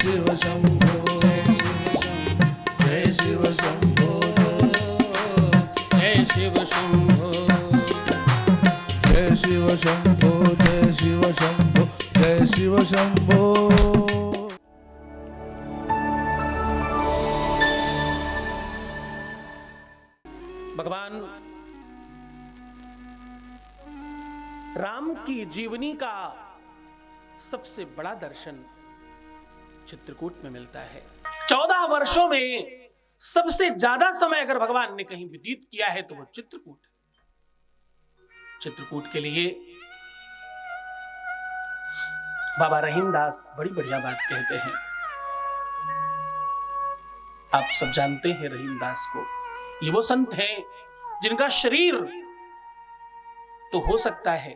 शिव शंभो, जय शिव शंभो, जय शिव शंभो, जय शिव शंभो, जय शिव शंभो, जय शिव शंभो। भगवान राम की जीवनी का सबसे बड़ा दर्शन चित्रकूट में मिलता है। 14 वर्षों में सबसे ज्यादा समय अगर भगवान ने कहीं व्यतीत किया है तो वो चित्रकूट। चित्रकूट के लिए बाबा रहीमदास बड़ी बढ़िया बात कहते हैं। आप सब जानते हैं रहीमदास को। ये वो संत हैं जिनका शरीर तो हो सकता है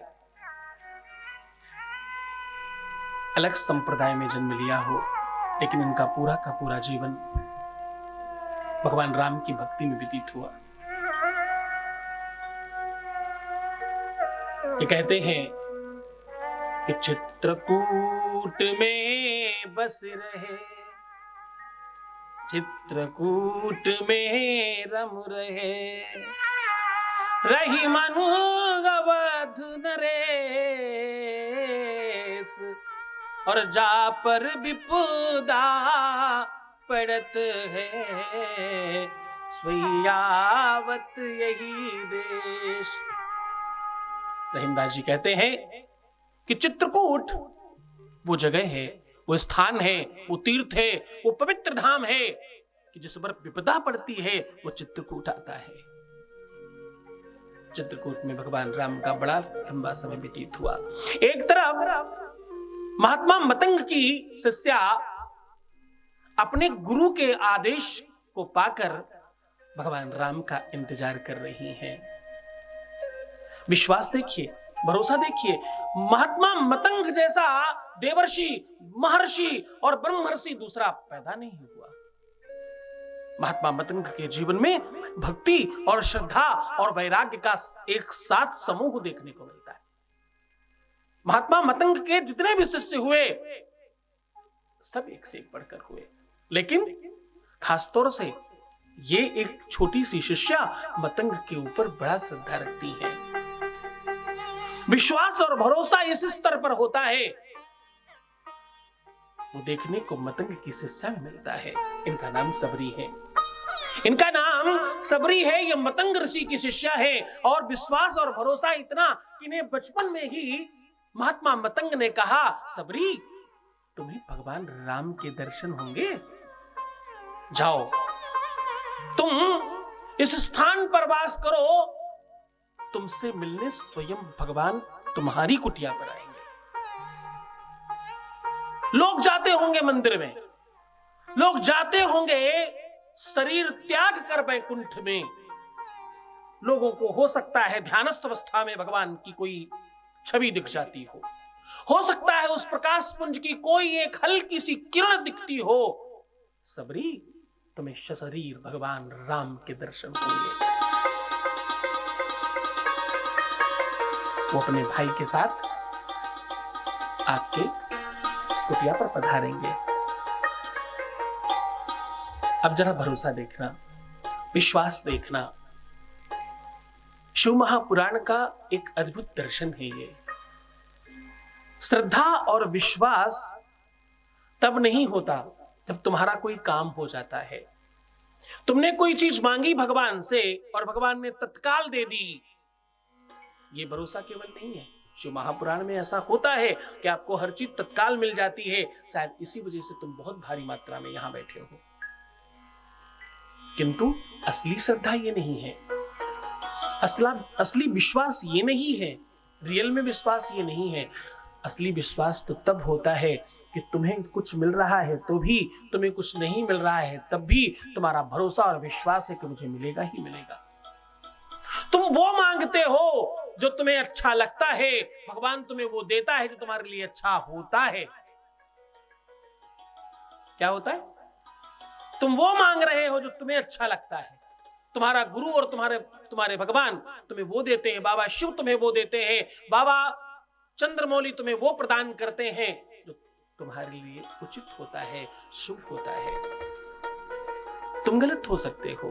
अलग संप्रदाय में जन्म लिया हो, लेकिन इनका पूरा का पूरा जीवन भगवान राम की भक्ति में व्यतीत हुआ। ये कहते हैं कि चित्रकूट में बस रहे, चित्रकूट में रम रहे, रही मनु अवध नरेश, और जा पर विपुदा पड़त है, स्वयावत यही देश। रहीमदास जी कहते हैं कि चित्रकूट वो जगह है, वो स्थान है, वो तीर्थ है, वो पवित्र धाम है कि जिस पर विपदा पड़ती है वो चित्रकूट आता है। चित्रकूट में भगवान राम का बड़ा लंबा समय व्यतीत हुआ। एक तरफ महात्मा मतंग की शिष्या अपने गुरु के आदेश को पाकर भगवान राम का इंतजार कर रही हैं। विश्वास देखिए, भरोसा देखिए, महात्मा मतंग जैसा देवर्षि, महर्षि और ब्रह्मर्षि दूसरा पैदा नहीं हुआ। महात्मा मतंग के जीवन में भक्ति और श्रद्धा और वैराग्य का एक साथ समूह देखने को मिलता है। महात्मा मतंग के जितने भी शिष्य हुए सब एक से एक बढ़कर हुए, लेकिन खासतौर से ये एक छोटी सी शिष्या मतंग के ऊपर बड़ा श्रद्धा रखती है। विश्वास और भरोसा इस स्तर पर होता है वो देखने को मतंग की शिष्या में मिलता है। इनका नाम सबरी है, इनका नाम सबरी है। ये मतंग ऋषि की शिष्या है और विश्वास और भरोसा इतना कि इन्हें बचपन में ही महात्मा मतंग ने कहा, सबरी तुम्हें भगवान राम के दर्शन होंगे, जाओ तुम इस स्थान पर वास करो, तुमसे मिलने स्वयं भगवान तुम्हारी कुटिया पर आएंगे। लोग जाते होंगे मंदिर में, लोग जाते होंगे शरीर त्याग कर वैकुंठ में। लोगों को हो सकता है ध्यानस्थ अवस्था में भगवान की कोई छवि दिख जाती हो सकता है उस प्रकाश पुंज की कोई एक हल्की सी किरण दिखती हो। सबरी तुम्हें सशरीर भगवान राम के दर्शन होंगे। वो अपने भाई के साथ आपके कुटिया पर पधारेंगे। अब जरा भरोसा देखना, विश्वास देखना। शिव महापुराण का एक अद्भुत दर्शन है ये। श्रद्धा और विश्वास तब नहीं होता जब तुम्हारा कोई काम हो जाता है। तुमने कोई चीज मांगी भगवान से और भगवान ने तत्काल दे दी, ये भरोसा केवल नहीं है। शिव महापुराण में ऐसा होता है कि आपको हर चीज तत्काल मिल जाती है। शायद इसी वजह से तुम बहुत भारी मात्रा में यहां बैठे हो, किंतु असली श्रद्धा ये नहीं है, असली विश्वास ये नहीं है, रियल में विश्वास ये नहीं है। असली विश्वास तो तब होता है कि तुम्हें कुछ मिल रहा है तो भी, तुम्हें कुछ नहीं मिल रहा है तब भी तुम्हारा भरोसा और विश्वास है कि मुझे मिलेगा ही मिलेगा। तुम वो मांगते हो जो तुम्हें अच्छा लगता है, भगवान तुम्हें वो देता है जो तुम्हारे लिए अच्छा होता है। क्या होता है? तुम वो मांग रहे हो जो तुम्हें अच्छा लगता है। तुम्हारा गुरु और तुम्हारे भगवान तुम्हें वो देते हैं, बाबा शिव तुम्हें वो देते हैं, बाबा चंद्रमौली तुम्हें वो प्रदान करते हैं जो तुम्हारे लिए उचित होता है, शुभ होता है। तुम गलत हो सकते हो,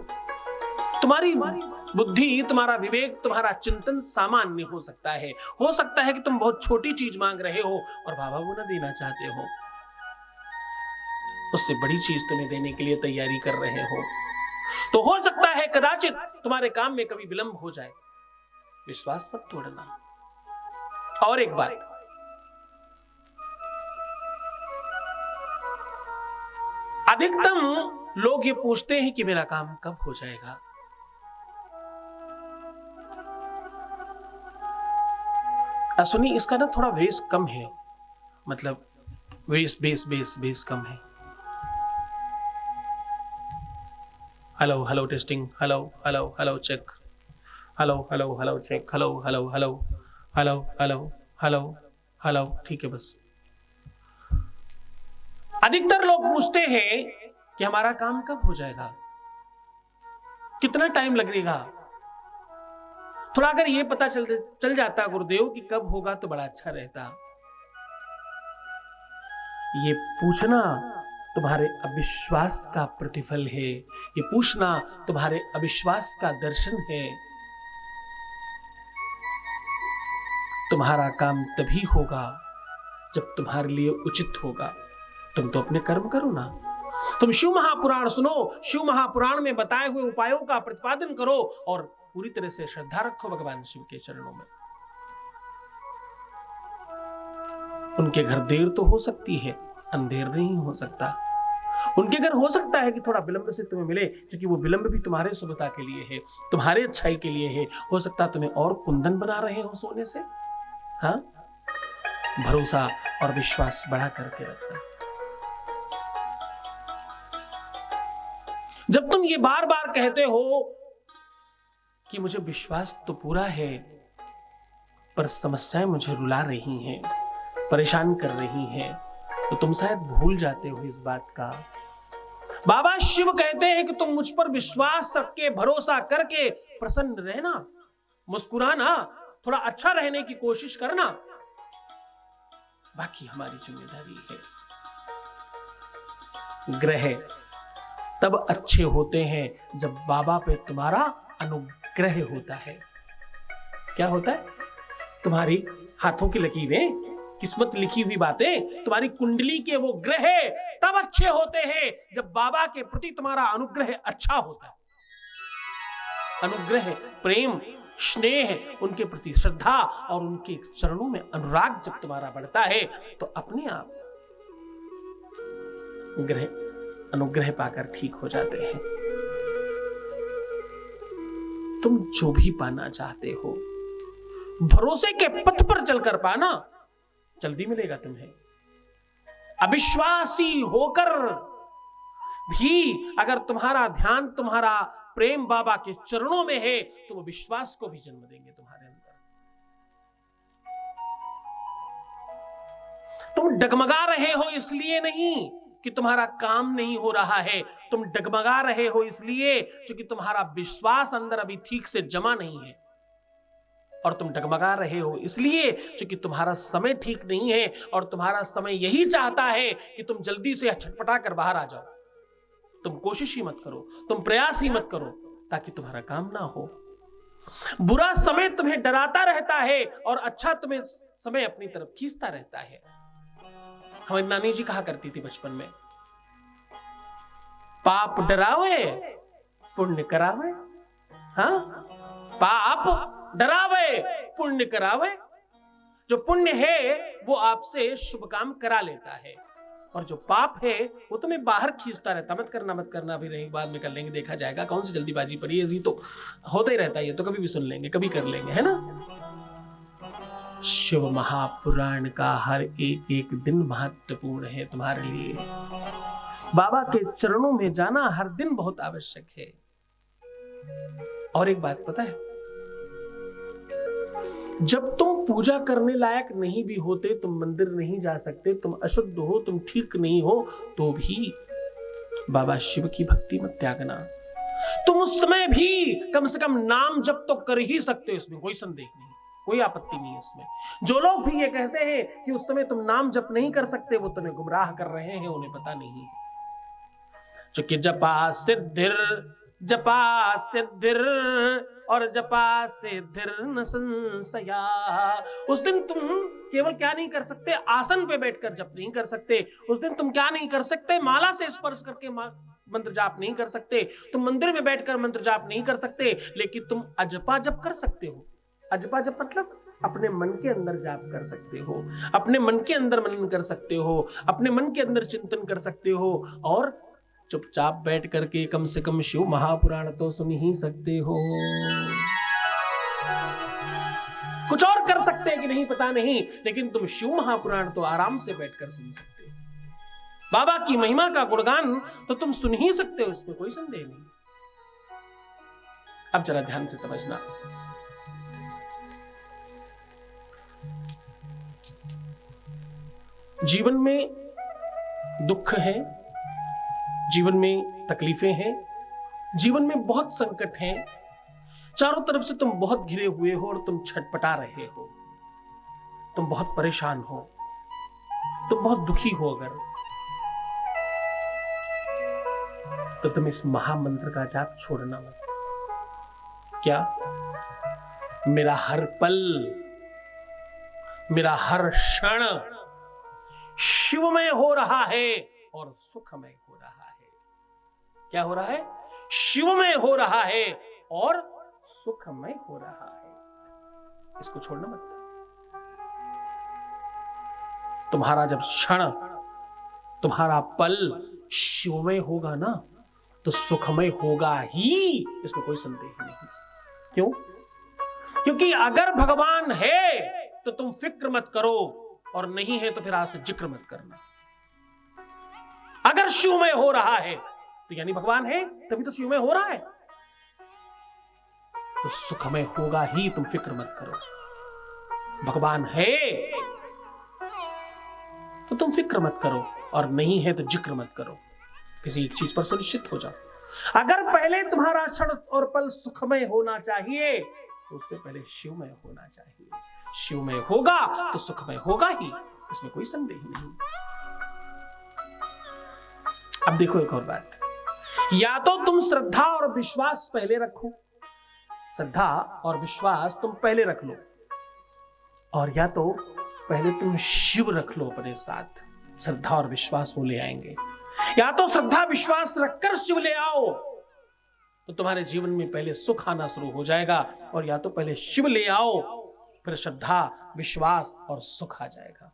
तुम्हारी बुद्धि, तुम्हारा विवेक, तुम्हारा चिंतन सामान्य हो सकता है कि तुम बहुत छोटी चीज मांग रहे हो और बाबा वो ना देना चाहते हो, उससे बड़ी चीज तुम्हें देने के लिए तैयारी कर रहे हो। तो हो सकता है कदाचित तुम्हारे काम में कभी विलंब हो जाए, विश्वास मत तोड़ना। और एक बात, अधिकतम लोग ये पूछते हैं कि मेरा काम कब हो जाएगा। सुनिए, इसका ना थोड़ा बेस कम है, मतलब बेस कम है। Hello hello testing, hello hello hello check, hello hello hello check, hello hello hello hello hello hello hello, ठीक है। बस अधिकतर लोग पूछते हैं कि हमारा काम कब हो जाएगा, कितना टाइम लगेगा। थोड़ा अगर ये पता चल जाता गुरुदेव कि कब होगा तो बड़ा अच्छा रहता। ये पूछना तुम्हारे अविश्वास का प्रतिफल है, ये पूछना तुम्हारे अविश्वास का दर्शन है। तुम्हारा काम तभी होगा जब तुम्हारे लिए उचित होगा। तुम तो अपने कर्म करो ना, तुम शिव महापुराण सुनो, शिव महापुराण में बताए हुए उपायों का प्रतिपादन करो और पूरी तरह से श्रद्धा रखो भगवान शिव के चरणों में। उनके घर देर तो हो सकती है, अंधेर नहीं हो सकता। उनके घर हो सकता है कि थोड़ा विलंब से तुम्हें मिले, क्योंकि वो विलंब भी तुम्हारे शुभता के लिए है, तुम्हारे अच्छाई के लिए है। हो सकता है तुम्हें और कुंदन बना रहे हो सोने से। हाँ, भरोसा और विश्वास बढ़ा करके रखना। जब तुम ये बार बार कहते हो कि मुझे विश्वास तो पूरा है, पर समस्याएं मुझे रुला रही हैं, परेशान कर रही हैं, तो तुम शायद भूल जाते हो इस बात का। बाबा शिव कहते हैं कि तुम मुझ पर विश्वास करके, भरोसा करके प्रसन्न रहना, मुस्कुराना, थोड़ा अच्छा रहने की कोशिश करना, बाकी हमारी जिम्मेदारी है। ग्रह तब अच्छे होते हैं जब बाबा पे तुम्हारा अनुग्रह होता है। क्या होता है? तुम्हारी हाथों की लकीरें, किस्मत लिखी हुई बातें, तुम्हारी कुंडली के वो ग्रह तब अच्छे होते हैं जब बाबा के प्रति तुम्हारा अनुग्रह अच्छा होता है। अनुग्रह, प्रेम, स्नेह, उनके प्रति श्रद्धा और उनके चरणों में अनुराग जब तुम्हारा बढ़ता है तो अपने आप ग्रह अनुग्रह पाकर ठीक हो जाते हैं। तुम जो भी पाना चाहते हो, भरोसे के पथ पर चलकर पाना, जल्दी मिलेगा तुम्हें। अविश्वासी होकर भी अगर तुम्हारा ध्यान, तुम्हारा प्रेम बाबा के चरणों में है तो वो विश्वास को भी जन्म देंगे तुम्हारे अंदर। तुम डगमगा रहे हो इसलिए नहीं कि तुम्हारा काम नहीं हो रहा है, तुम डगमगा रहे हो इसलिए क्योंकि तुम्हारा विश्वास अंदर अभी ठीक से जमा नहीं है। और तुम डगमगा रहे हो इसलिए क्योंकि तुम्हारा समय ठीक नहीं है और तुम्हारा समय यही चाहता है कि तुम जल्दी से छटपटा कर बाहर आ जाओ। तुम कोशिश ही मत करो, तुम प्रयास ही मत करो ताकि तुम्हारा काम ना हो। बुरा समय तुम्हें डराता रहता है और अच्छा तुम्हें समय अपनी तरफ खींचता रहता है। हमारी नानी जी कहा करती थी बचपन में, पाप डरावे पुण्य करावे। हाँ, पाप डरावे पुण्य करावे। जो पुण्य है वो आपसे शुभ काम करा लेता है और जो पाप है वो तुम्हें बाहर खींचता रहता। मत करना, अभी नहीं, बाद में कर लेंगे, देखा जाएगा, कौन सी जल्दीबाजी पड़ी है, ये तो होता ही रहता है, ये तो कभी भी सुन लेंगे, कभी कर लेंगे, है ना। शिव महापुराण का हर एक एक दिन महत्वपूर्ण है तुम्हारे लिए। बाबा के चरणों में जाना हर दिन बहुत आवश्यक है। और एक बात पता है, जब तुम पूजा करने लायक नहीं भी होते, तुम मंदिर नहीं जा सकते, तुम अशुद्ध हो, तुम ठीक नहीं हो, तो भी बाबा शिव की भक्ति मत त्यागना। तुम उस समय भी कम से कम नाम जप तो कर ही सकते हो, इसमें कोई संदेह नहीं। कोई आपत्ति नहीं है इसमें। जो लोग भी ये कहते हैं कि उस समय तुम नाम जप नहीं कर सकते, वो तुम्हें गुमराह कर रहे हैं, उन्हें पता नहीं है। चूंकि जपा सिद्धिर और जपा सिद्धिर न संशया। उस दिन तुम केवल क्या नहीं कर सकते, आसन पे बैठकर जप नहीं कर सकते। उस दिन तुम क्या नहीं कर सकते, माला से स्पर्श करके मंत्र जाप नहीं कर सकते। तुम मंदिर में बैठकर मंत्र जाप नहीं कर सकते, लेकिन तुम अजपा जप कर सकते हो। अजपा जप मतलब अपने मन के अंदर जाप कर सकते हो, अपने मन के अंदर मनन कर सकते हो, अपने मन के अंदर चिंतन कर सकते हो, और चुपचाप बैठ करके कम से कम शिव महापुराण तो सुन ही सकते हो। कुछ और कर सकते हैं कि नहीं पता नहीं, लेकिन तुम शिव महापुराण तो आराम से बैठकर सुन सकते हो। बाबा की महिमा का गुणगान तो तुम सुन ही सकते हो, इसमें कोई संदेह नहीं। अब जरा ध्यान से समझना, जीवन में दुख है, जीवन में तकलीफें हैं, जीवन में बहुत संकट हैं, चारों तरफ से तुम बहुत घिरे हुए हो और तुम छटपटा रहे हो, तुम बहुत परेशान हो, तुम बहुत दुखी हो। अगर तो तुम इस महामंत्र का जाप छोड़ना मत। क्या? मेरा हर पल, मेरा हर क्षण शिवमय हो रहा है और सुखमय हो रहा है। क्या हो रहा है? शिवमय हो रहा है और सुखमय हो रहा है। इसको छोड़ना मत। तुम्हारा जब क्षण, तुम्हारा पल शिवमय होगा ना, तो सुखमय होगा ही, इसमें कोई संदेह नहीं। क्यों? क्योंकि अगर भगवान है तो तुम फिक्र मत करो, और नहीं है तो फिर आज से जिक्र मत करना। अगर शिवमय हो रहा है तो यानी भगवान है, तभी तो शिवमय हो रहा है, तो सुखमय होगा ही, तुम फिक्र मत करो। भगवान है तो तुम फिक्र मत करो, और नहीं है तो जिक्र मत करो। किसी एक चीज पर सुनिश्चित हो जाओ। अगर पहले तुम्हारा क्षण और पल सुखमय होना चाहिए, तो उससे पहले शिवमय होना चाहिए। शिवमय होगा तो सुखमय होगा ही, इसमें कोई संदेह नहीं। अब देखो एक और बात, या तो तुम श्रद्धा और विश्वास पहले रखो, श्रद्धा और विश्वास तुम पहले रख लो, और या तो पहले तुम शिव रख लो अपने साथ, श्रद्धा और विश्वास वो ले आएंगे। या तो श्रद्धा विश्वास रखकर शिव ले आओ, तो तुम्हारे जीवन में पहले सुख आना शुरू हो जाएगा, और या तो पहले शिव ले आओ, फिर श्रद्धा विश्वास और सुख आ जाएगा।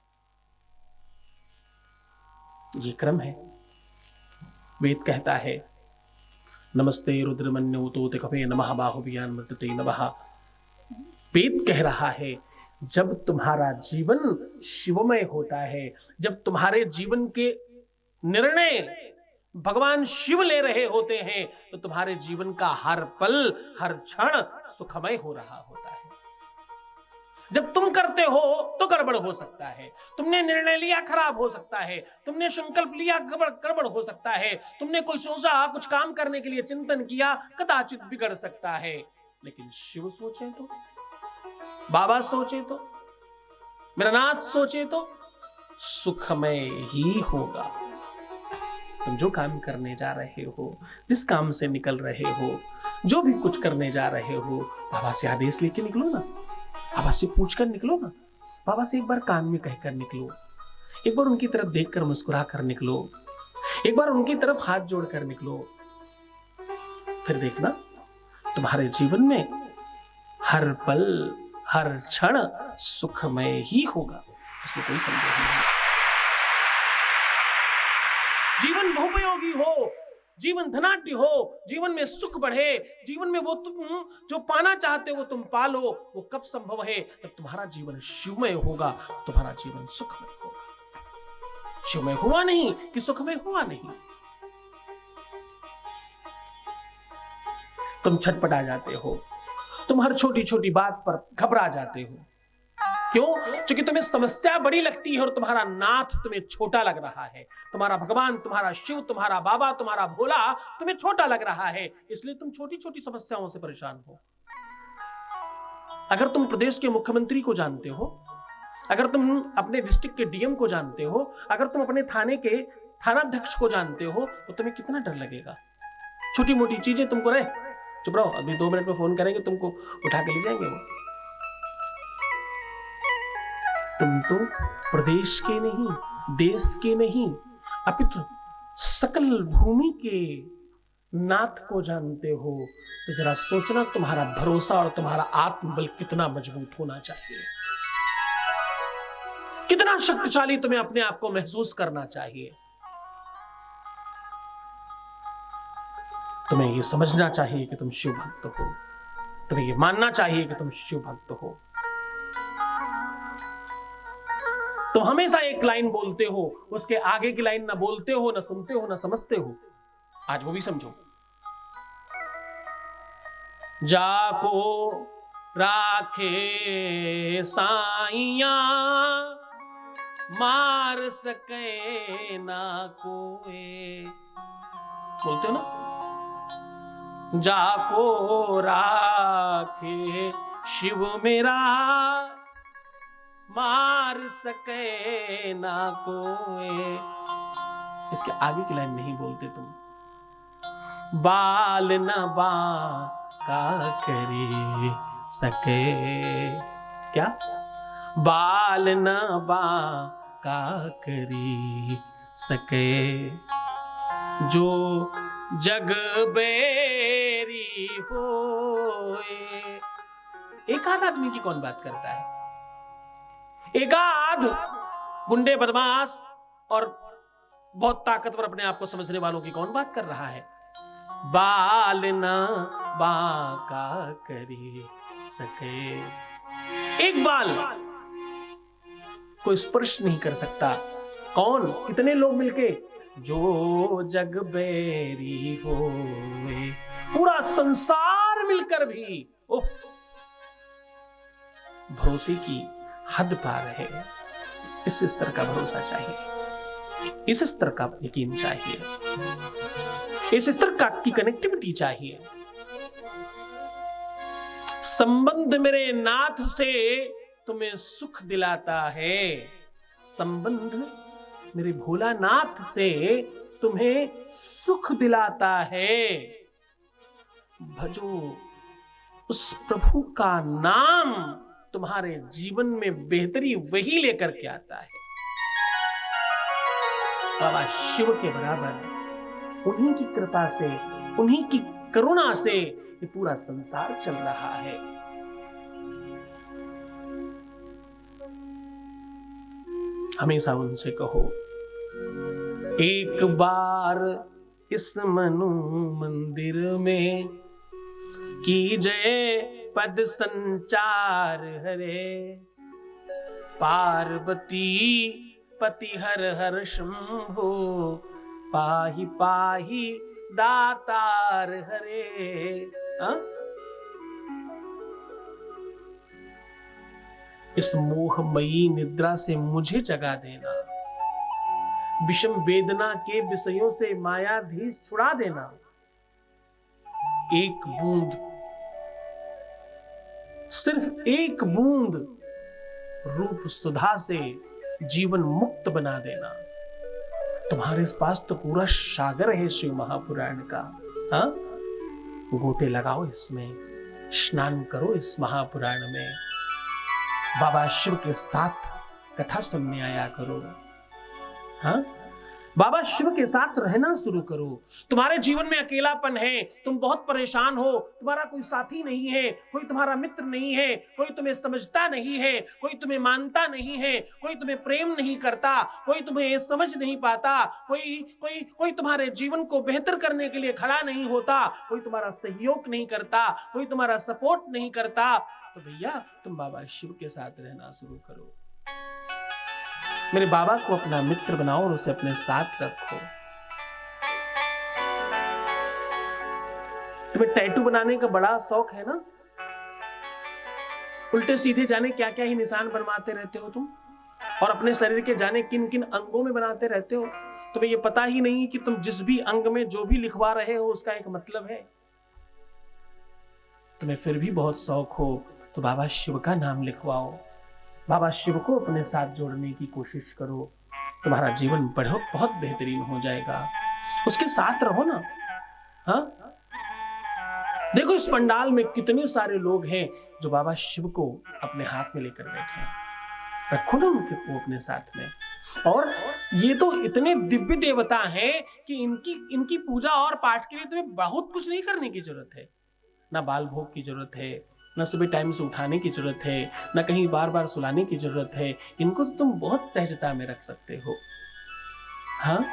ये क्रम है। वेद कहता है, नमस्ते रुद्रमन्योतोते कफे नमः बाहुव्यान मृतते नमः। वेद कह रहा है, जब तुम्हारा जीवन शिवमय होता है, जब तुम्हारे जीवन के निर्णय भगवान शिव ले रहे होते हैं, तो तुम्हारे जीवन का हर पल हर क्षण सुखमय हो रहा होता है। जब तुम करते हो तो गड़बड़ हो सकता है, तुमने निर्णय लिया खराब हो सकता है, तुमने संकल्प लिया गड़बड़ हो सकता है, तुमने कोई सोचा, कुछ काम करने के लिए चिंतन किया, कदाचित बिगड़ सकता है। लेकिन शिव सोचे तो, बाबा सोचे तो, मेरा नाथ सोचे तो सुखमय ही होगा। तुम जो काम करने जा रहे हो, जिस काम से निकल रहे हो, जो भी कुछ करने जा रहे हो, बाबा से आदेश लेके निकलो ना, बाबा से पूछकर निकलो ना, बाबा से एक बार कान में कहकर निकलो, एक बार उनकी तरफ देखकर मुस्कुरा कर निकलो, एक बार उनकी तरफ हाथ जोड़कर निकलो। फिर देखना तुम्हारे जीवन में हर पल हर क्षण सुखमय ही होगा, इसमें कोई संदेह नहीं। जीवन बहुपयोगी हो, जीवन धनाढ्य हो, जीवन में सुख बढ़े, जीवन में वो तुम जो पाना चाहते हो वो तुम पालो, वो कब संभव है? जब तुम्हारा जीवन शिवमय होगा, तुम्हारा जीवन सुखमय होगा। शिवमय हुआ नहीं कि सुखमय हुआ नहीं। तुम छटपटा जाते हो, तुम हर छोटी छोटी बात पर घबरा जाते हो। क्यों? क्योंकि तुम्हें समस्या बड़ी लगती है और तुम्हारा नाथ तुम्हें छोटा लग रहा है, तुम्हारा भगवान, तुम्हारा शिव, तुम्हारा बाबा, तुम्हारा भोला तुम्हें छोटा लग रहा है, इसलिए तुम छोटी छोटी समस्याओं से परेशान हो। अगर तुम प्रदेश के मुख्यमंत्री को जानते हो, अगर तुम अपने डिस्ट्रिक्ट के डीएम को जानते हो, अगर तुम अपने थाने के थानाध्यक्ष को जानते हो, तो तुम्हें कितना डर लगेगा। छोटी मोटी चीजें तुमको रहे, चुप रहो, अभी 2 मिनट में फोन करेंगे, तुमको उठा के ले जाएंगे वो। तुम तो प्रदेश के नहीं, देश के नहीं, अपितु सकल भूमि के नाथ को जानते हो। तो जरा सोचना, तुम्हारा भरोसा और तुम्हारा आत्मबल कितना मजबूत होना चाहिए, कितना शक्तिशाली तुम्हें अपने आप को महसूस करना चाहिए। तुम्हें यह समझना चाहिए कि तुम शिव भक्त हो, तुम्हें यह मानना चाहिए कि तुम शिव भक्त हो। तुम हमेशा एक लाइन बोलते हो, उसके आगे की लाइन ना बोलते हो, ना सुनते हो, ना समझते हो। आज वो भी समझो। जाको राखे साइया, मार सके ना कोई। बोलते हो ना, जाको राखे शिव मेरा, मार सके ना कोई। इसके आगे की लाइन नहीं बोलते तुम। बाल न बांका करे सके, क्या? बाल न बांका करे सके, जो जग बेरी होए। एक आध आदमी की कौन बात करता है? एक आध गुंडे, बदमाश और बहुत ताकतवर अपने आप को समझने वालों की कौन बात कर रहा है? बाल न बांका करी सके, एक बाल कोई स्पर्श नहीं कर सकता। कौन? कितने लोग मिलके? जो जग बेरी होए, पूरा संसार मिलकर भी। ओह, भरोसे की हद पार है। इस स्तर का भरोसा चाहिए, इस स्तर का यकीन चाहिए, इस स्तर का की कनेक्टिविटी चाहिए। संबंध मेरे नाथ से तुम्हें सुख दिलाता है, संबंध मेरे भोलानाथ से तुम्हें सुख दिलाता है। भजो उस प्रभु का नाम, तुम्हारे जीवन में बेहतरी वही लेकर के आता है। बाबा शिव के बराबर उन्हीं की कृपा से, उन्हीं की करुणा से ये पूरा संसार चल रहा है। हमेशा उनसे कहो, एक बार इस मनु मंदिर में कीजय पद संचार हरे, पार्वती पति हर हर शंभो, पाहि पाहि दातार हरे। इस मोहमयी निद्रा से मुझे जगा देना, विषम वेदना के विषयों से मायाधीश छुड़ा देना। एक बूंद, सिर्फ एक बूंद रूप सुधा से जीवन मुक्त बना देना। तुम्हारे पास तो पूरा सागर है शिव महापुराण का। हाँ, गोटे लगाओ इसमें, स्नान करो इस महापुराण में, बाबा शिव के साथ कथा सुनने आया करो। हाँ, बाबा शिव के साथ रहना शुरू करो। तुम्हारे जीवन में अकेलापन है, तुम बहुत परेशान हो, तुम्हारा कोई साथी नहीं है, कोई तुम्हारा मित्र नहीं है, कोई तुम्हें समझता नहीं है, कोई तुम्हें मानता नहीं है, कोई तुम्हें प्रेम नहीं करता, कोई तुम्हें समझ नहीं पाता, कोई कोई कोई तुम्हारे जीवन को बेहतर करने के लिए खड़ा नहीं होता, कोई तुम्हारा सहयोग नहीं करता, कोई तुम्हारा सपोर्ट नहीं करता, तो भैया तुम बाबा शिव के साथ रहना शुरू करो। मेरे बाबा को अपना मित्र बनाओ और उसे अपने साथ रखो। तुम्हें टैटू बनाने का बड़ा शौक है ना? उल्टे सीधे जाने क्या क्या ही निशान बनवाते रहते हो तुम, और अपने शरीर के जाने किन किन अंगों में बनाते रहते हो। तुम्हें यह पता ही नहीं कि तुम जिस भी अंग में जो भी लिखवा रहे हो उसका एक मतलब है। तुम्हें फिर भी बहुत शौक हो तो बाबा शिव का नाम लिखवाओ, बाबा शिव को अपने साथ जोड़ने की कोशिश करो, तुम्हारा जीवन बहुत बेहतरीन हो जाएगा। उसके साथ रहो ना। हाँ, देखो इस पंडाल में कितने सारे लोग हैं जो बाबा शिव को अपने हाथ में लेकर बैठे हैं। रखो ना उनके को अपने साथ में। और ये तो इतने दिव्य देवता हैं कि इनकी पूजा और पाठ के लिए तुम्हें बहुत कुछ नहीं करने की जरूरत है। ना बाल भोग की जरूरत है, ना सुबह टाइम से उठाने की जरूरत है, ना कहीं बार बार सुलाने की जरूरत है। इनको तो तुम बहुत सहजता में रख सकते हो। हाँ,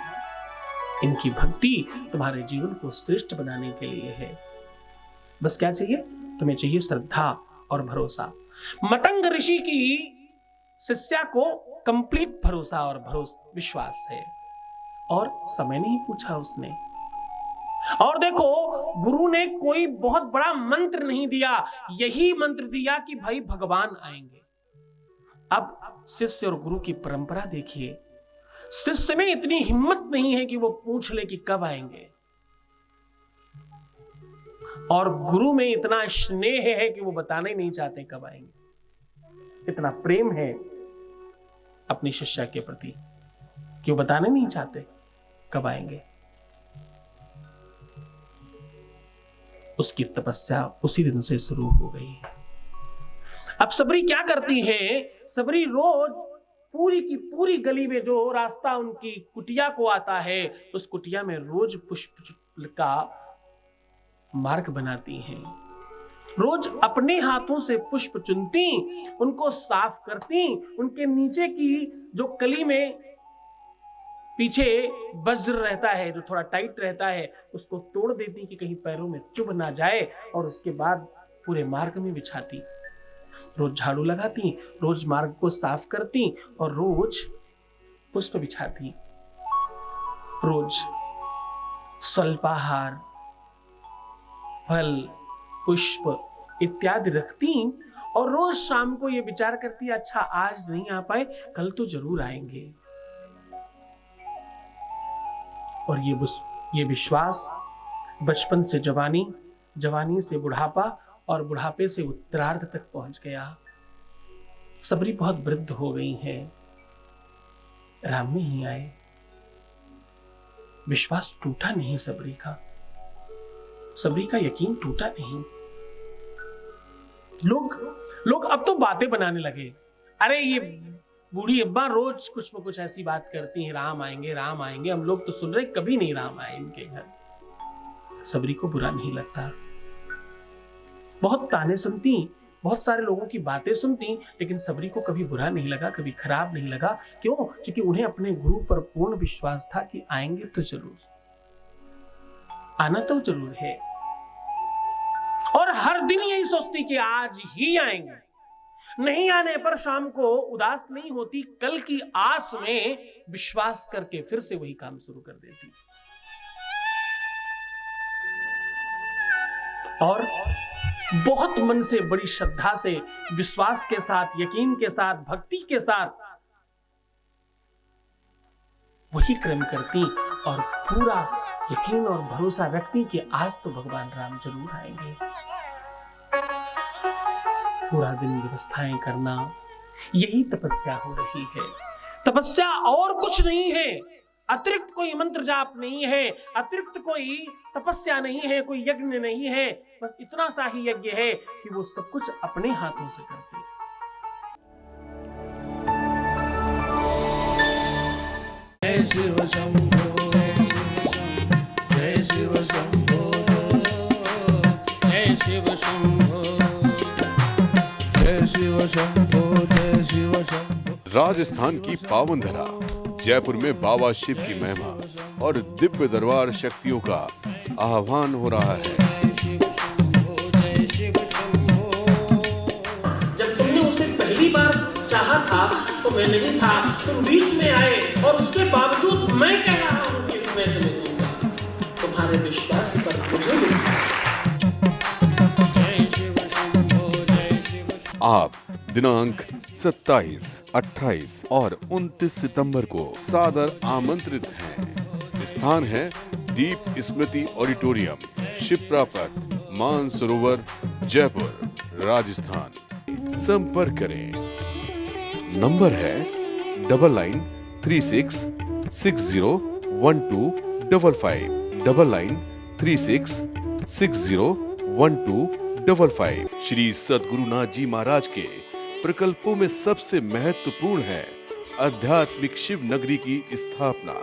इनकी भक्ति तुम्हारे जीवन को श्रेष्ठ बनाने के लिए है। बस क्या चाहिए तुम्हें? चाहिए श्रद्धा और भरोसा। मतंग ऋषि की शिष्या को कंप्लीट भरोसा और विश्वास है, और समय नहीं पूछा उसने। और देखो, गुरु ने कोई बहुत बड़ा मंत्र नहीं दिया, यही मंत्र दिया कि भाई भगवान आएंगे। अब शिष्य और गुरु की परंपरा देखिए, शिष्य में इतनी हिम्मत नहीं है कि वो पूछ ले कि कब आएंगे, और गुरु में इतना स्नेह है कि वो बताना ही नहीं चाहते कब आएंगे। इतना प्रेम है अपनी शिष्या के प्रति कि वो बताना नहीं चाहते कब आएंगे। उसकी तपस्या उसी दिन से शुरू हो गई। अब सबरी क्या करती है? सबरी रोज पूरी की पूरी गली में जो रास्ता उनकी कुटिया को आता है, उस कुटिया में रोज पुष्प का मार्ग बनाती हैं। रोज अपने हाथों से पुष्प चुनती, उनको साफ करती, उनके नीचे की जो कली में पीछे वज्र रहता है, जो थोड़ा टाइट रहता है, उसको तोड़ देती कि कहीं पैरों में चुभ ना जाए, और उसके बाद पूरे मार्ग में बिछाती। रोज झाड़ू लगाती, रोज मार्ग को साफ करती, और रोज पुष्प बिछाती। रोज स्वल्पाहार, फल, पुष्प इत्यादि रखती, और रोज शाम को ये विचार करती, अच्छा आज नहीं आ पाए, कल तो जरूर आएंगे। और ये विश्वास बचपन से जवानी, जवानी से बुढ़ापा, और बुढ़ापे से उत्तरार्ध तक पहुंच गया। सबरी बहुत वृद्ध हो गई हैं, राम नहीं आए। विश्वास टूटा नहीं सबरी का, सबरी का यकीन टूटा नहीं। लोग अब तो बातें बनाने लगे, अरे ये बूढ़ी अब्बा रोज कुछ न कुछ ऐसी बात करती हैं, राम आएंगे राम आएंगे। हम लोग तो सुन रहे, कभी नहीं राम आए इनके घर। सबरी को बुरा नहीं लगता। बहुत ताने सुनती, बहुत सारे लोगों की बातें सुनती, लेकिन सबरी को कभी बुरा नहीं लगा, कभी खराब नहीं लगा। क्यों? क्योंकि उन्हें अपने गुरु पर पूर्ण विश्वास था कि आएंगे तो जरूर, आना तो जरूर है। और हर दिन यही सोचती कि आज ही आएंगे। नहीं आने पर शाम को उदास नहीं होती, कल की आस में विश्वास करके फिर से वही काम शुरू कर देती। और बहुत मन से, बड़ी श्रद्धा से, विश्वास के साथ, यकीन के साथ, भक्ति के साथ वही कर्म करती, और पूरा यकीन और भरोसा रखती कि आज तो भगवान राम जरूर आएंगे। पूरा दिन व्यवस्थाएं करना, यही तपस्या हो रही है। तपस्या और कुछ नहीं है, अतिरिक्त कोई मंत्र जाप नहीं है, अतिरिक्त कोई तपस्या नहीं है, कोई यज्ञ नहीं है। बस इतना सा ही यज्ञ है कि वो सब कुछ अपने हाथों से करते हैं। जय शिव शंभो, जय शिव शंभो, जय शिव शंभो, जय शिव शंभो, जय शिव शंभो। राजस्थान की पावन धरा जयपुर में बाबा शिव की महिमा और दिव्य दरबार शक्तियों का आह्वान हो रहा है। जब तुमने उसे पहली बार चाहा था तो मैं नहीं था, तुम बीच में आए, और उसके बावजूद मैं कह रहा हूं कि मैं तुम्हें दूंगा। तुम्हारे विश्वास पर मुझे विश्वास। आप दिनांक 27, 28 और 29 सितंबर को सादर आमंत्रित हैं। स्थान है दीप स्मृति ऑडिटोरियम, शिप्रा पथ, मानसरोवर, जयपुर, राजस्थान। संपर्क करें। नंबर है 9936601255 9936601255। श्री सद्गुरुनाथ जी महाराज के प्रकल्पों में सबसे महत्वपूर्ण है आध्यात्मिक शिव नगरी की स्थापना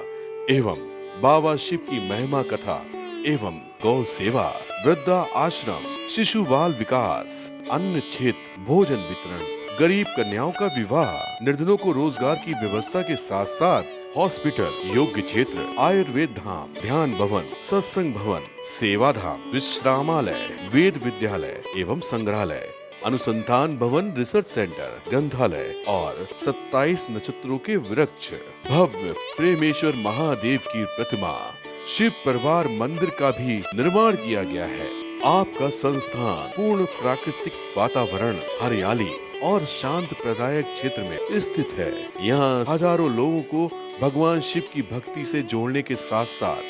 एवं बाबा शिव की महिमा कथा एवं गौ सेवा, वृद्धा आश्रम, शिशु बाल विकास, अन्न क्षेत्र, भोजन वितरण, गरीब कन्याओं का विवाह, निर्धनों को रोजगार की व्यवस्था के साथ साथ हॉस्पिटल, योग्य क्षेत्र, आयुर्वेद धाम, ध्यान भवन, सत्संग भवन, सेवा धाम, विश्रामालय, वेद विद्यालय एवं संग्रहालय, अनुसंधान भवन, रिसर्च सेंटर, ग्रंथालय और 27 नक्षत्रों के वृक्ष, भव्य प्रेमेश्वर महादेव की प्रतिमा, शिव परिवार मंदिर का भी निर्माण किया गया है। आपका संस्थान पूर्ण प्राकृतिक वातावरण, हरियाली और शांत प्रदायक क्षेत्र में स्थित है। यहाँ हजारों लोगों को भगवान शिव की भक्ति से जोड़ने के साथ साथ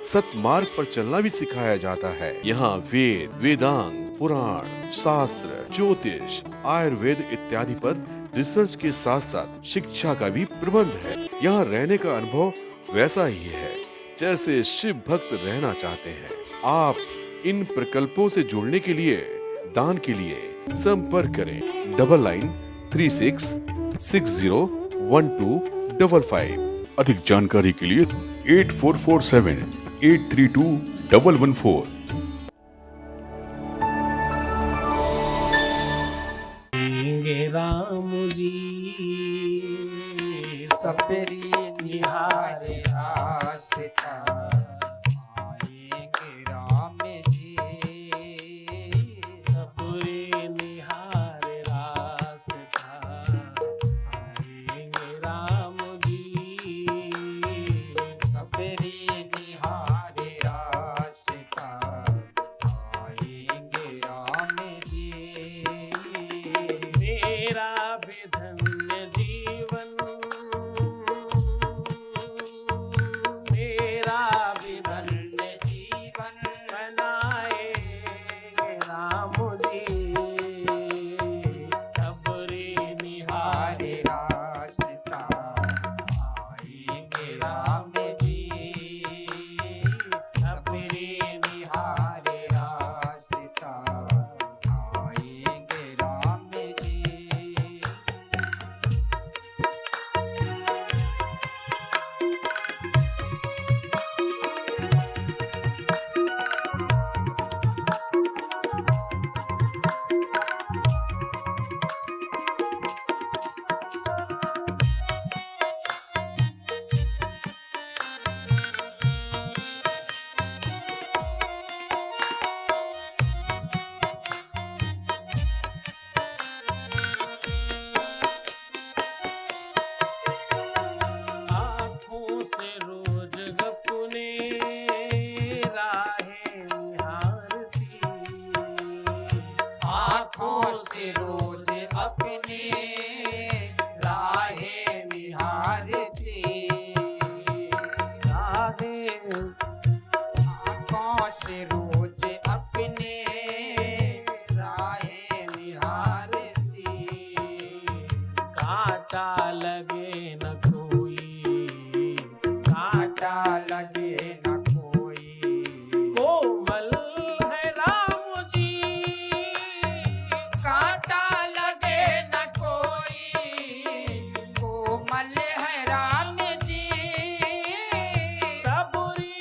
सतमार्ग पर चलना भी सिखाया जाता है। यहाँ वेद, वेदांग, पुराण, शास्त्र, ज्योतिष, आयुर्वेद इत्यादि पर रिसर्च के साथ साथ शिक्षा का भी प्रबंध है। यहाँ रहने का अनुभव वैसा ही है जैसे शिव भक्त रहना चाहते हैं। आप इन प्रकल्पों से जुड़ने के लिए, दान के लिए संपर्क करें 9936601255। अधिक जानकारी के लिए 8447832114। राम जी सबरी निहारे रास्ता, आएंगे राम जी सबरी निहारे रास्ता, आएंगे राम जी सबरी निहारे रास्ता, आएंगे राम जी मेरा विधन्य जीवन, मेरा विधन्य जीवन बनाए राम जी सबरी निहारे निहारे रास्ता, आएंगे राम जी सबरी निहारे रास्ता, आएंगे राम जी। आँखों से रोज गपने राहें निहारती, आँखों से रोज अपने राहें निहारती, राहें आँखों से रोज अपने राहें निहारती, कांटा लगे न कोई, कांटा लगे न कोई, कोमल है राम जी कांटा लगे न कोई, कोमल है राम जी सबरी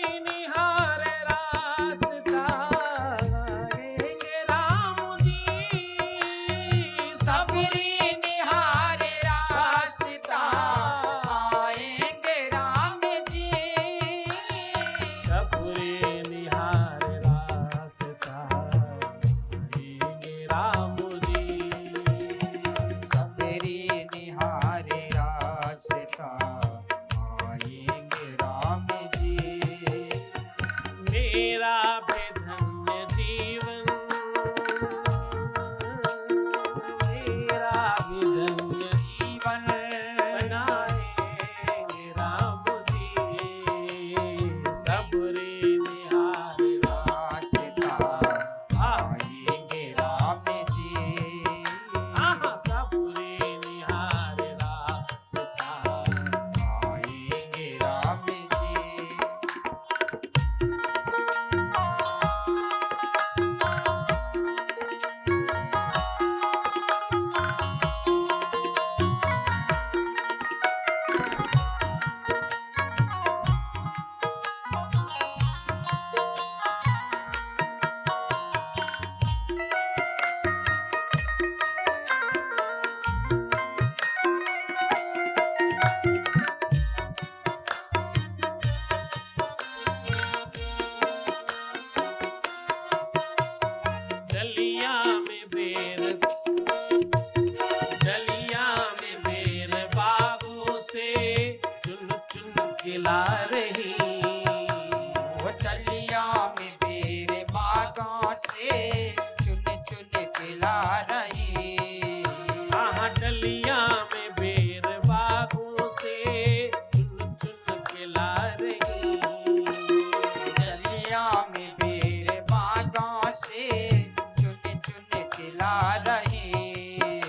डलिया में बेर बागों से चुन चुन के ला रही। हाँ डलिया में बेर बागों से चुन चुन के ला रही। डलिया में बेर बागों से चुन चुन के ला रही।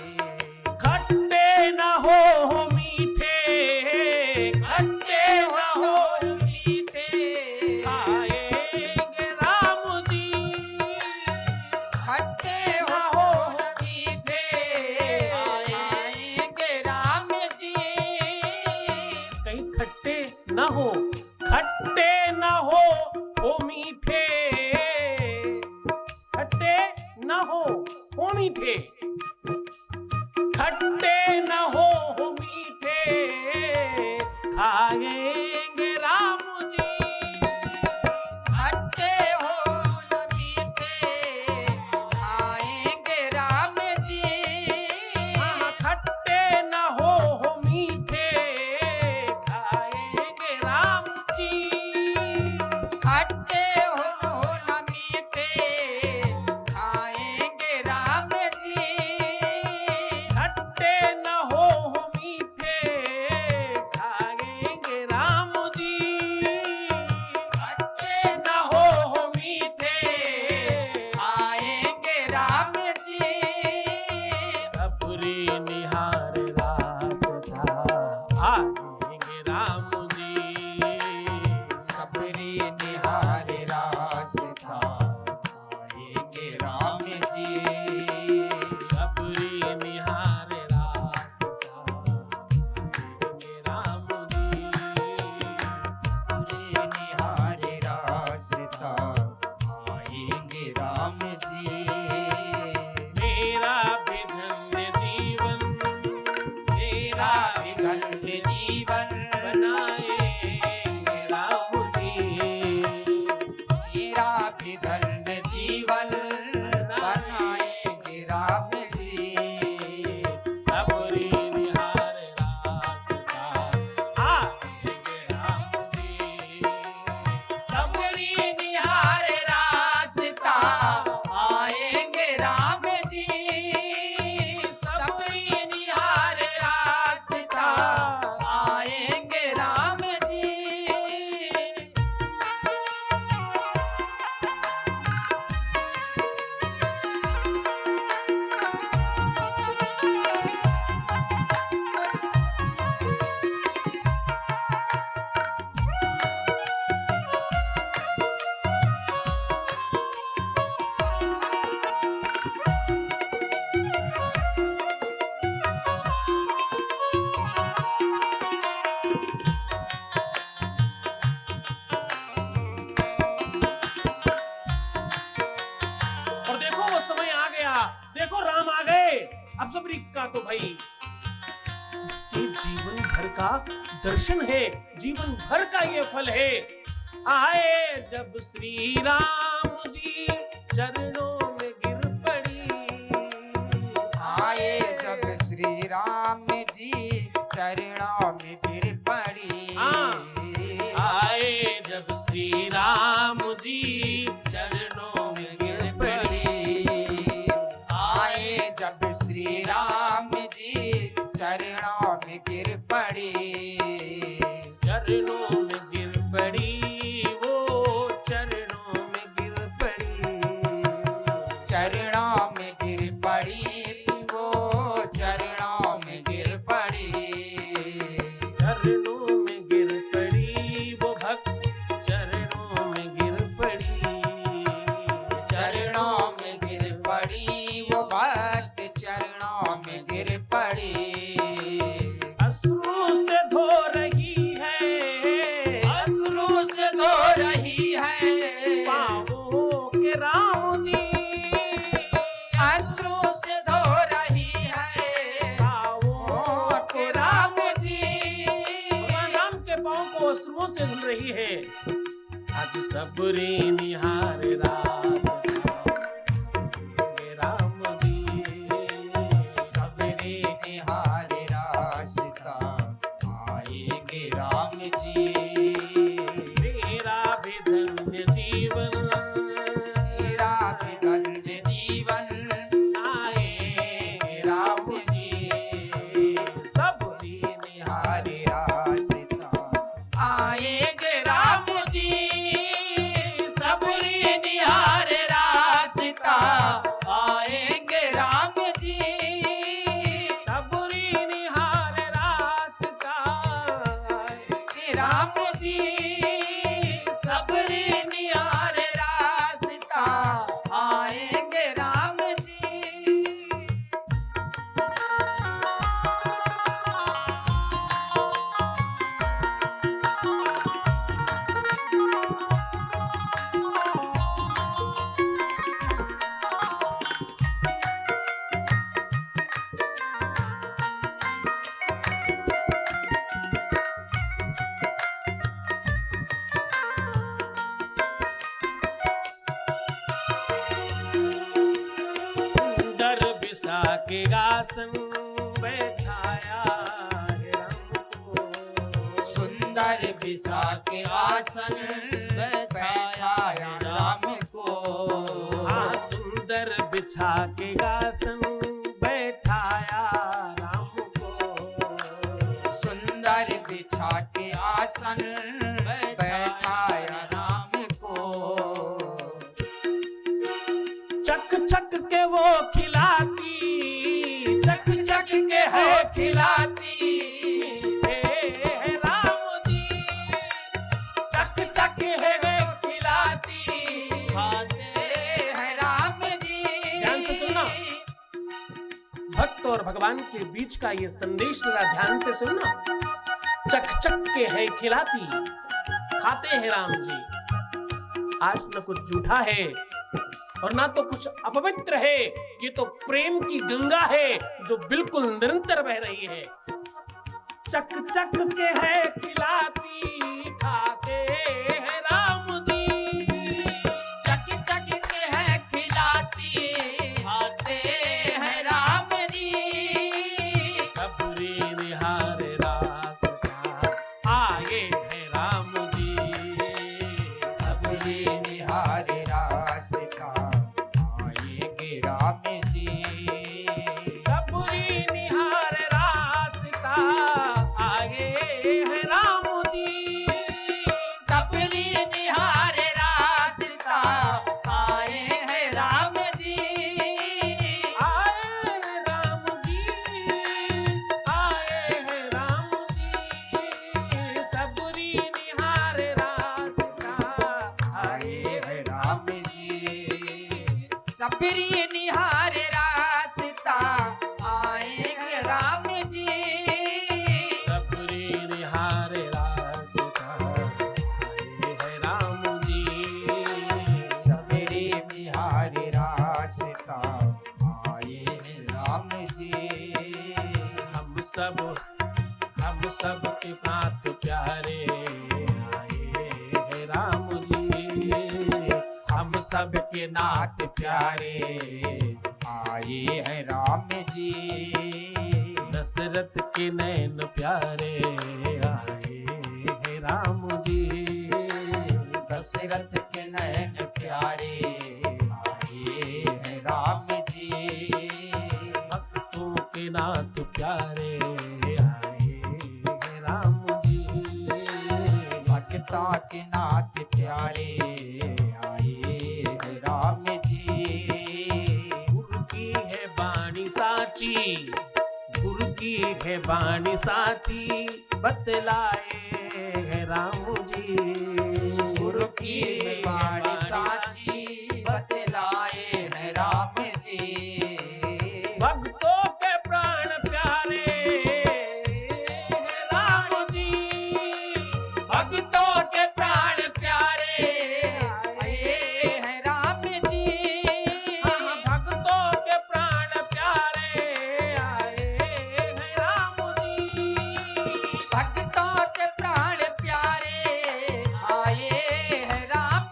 खट्टे न हो मीठे, खट्टे न हो मीठे खाएंगे राम जी। खट्टे हो मीठे आएंगे राम जी। कहीं खट्टे न हो, खट्टे न हो वो मीठे, खट्टे न हो मीठे, खट्टे न हो मीठे खाएंगे राम जी। खट्टे हो न मीठे आएंगे राम जी। हाँ खट्टे न हो मीठे खाएंगे राम जी। खट्टे हो न मीठे आएंगे राम जी। खट्टे न हो मीठे खाएंगे राम जी। खट्टे न हो मीठे आएंगे राम जी। सबरी निहार रास्ता आएंगे राम जी। सबरी निहार रास्ता आएंगे राम जी। सबरी निहार रास्ता आएंगे राम जी। सबरी निहार रास्ता आएंगे राम जी। मेरा विधन्य जीवन, मेरा विधन्य जीवन बनाएंगे राम जी। मेरा विधन्य जीवन बनाएंगे राम जी। सबरी निहार रास्ता आएंगे राम जी। सबरी निहार रास्ता आएंगे राम जी। सबरी निहार रास्ता आएंगे राम जी। और देखो वो समय आ गया, देखो राम आ गए। अब सबरी का तो भाई जिसके जीवन भर का दर्शन है, जीवन भर का ये फल है। आए जब श्री राम जी चरणों में गिर पड़ी। आए जब श्री राम जी चरणों में गिर पड़ी। आए जब श्री राम जी चरणों में गिर पड़ी। आए जब श्री राम जी चरणों में गिर पड़ी। चरणों में गिर पड़ी, वो चरणों में गिर पड़ी। चरणों में गिर पड़ी, वो चरणों में गिर पड़ी। चरणों में गिर पड़ी, वो भक्त चरणों में गिर पड़ी। चरणों में गिर पड़ी, वो भक्त चरणों में गिर पड़ी। अश्रु से धो रही है, अश्रु से धो रही है पाँवों के राम जी। अश्रु से धो रही है पाँवों के राम जी। भगवान राम के पाँव को अश्रुओं से धुल रही है। आज सबरी निहार रास्ता आएंगे राम जी। सबरी निहार रास्ता आएंगे राम जी। मेरा भी धन्य धन्य जीवन, मेरा भी धन्य जीवन आए राम जी। सबरी निहारे रास्ता आएंगे राम जी, सबरी निहारे रास्ता आएंगे राम जी। सबरी निहार रास्ता राम जी सबरी निहारे रास्ता आएंगे राम जी। सुंदर बिसा के आसन बैठाया है हमको, सुंदर बिछा के आसन बैठाया राम को। हाँ, सुंदर बिछा के आसन बैठाया राम को, सुंदर बिछा के आसन बैठाया राम को। चक चक के वो खिलाती, चक चक के है खिलाती है राम जी। चक चक है वे खिलाती खाते है राम जी। ध्यान से सुनना, भक्त और भगवान के बीच का ये संदेश जरा ध्यान से सुनना। चक चक के है खिलाती खाते हैं राम जी। आज न कुछ झूठा है और ना तो कुछ अपवित्र है, ये तो प्रेम की गंगा है जो बिल्कुल निरंतर बह रही है। चक चक के है खिलाती खाते हैं राम जी। चक चक के है खिलाती खाते हैं राम जी। सबरी निहार रास्ता आए हैं राम जी। सबरी निहारे रास्ता आएंगे राम जी। सबरी निहार रास्ता आए हैं राम जी। सबरी निहारे रास्ता आए हैं राम जी। आए हैं राम जी, आए हैं राम जी। सबरी निहार रास्ता आए हैं राम जी। सबरी निहारे रास्ता आएंगे राम जी। सबरी निहार रास्ता आए हैं राम जी। सबरी निहारे रास्ता आए हैं राम जी। हम सब के नाथ प्यारे आए हैं राम जी। हम सब के नाथ प्यारे आए हैं राम जी। दशरथ के नैन प्यारे आए हैं राम जी। दशरथ के नैन प्यारे आए हैं राम जी। भक्तों के नाथ प्यारे आए हैं राम जी। भक्ता के नाथ प्यारे आए हैं राम जी। गुरु की है बाणी साची, गुरु की है बाणी साची बतलाए हैं राम जी। गुरु की बाणी साची बतलाए हैं राम जी। भक्तों के प्राण प्यारे हैं राम जी। भक्तों के प्राण प्यारे आए हैं राम जी। हाँ, भक्तों के प्राण प्यारे आए हैं राम जी। भक्तों के प्राण प्यारे आए हैं राम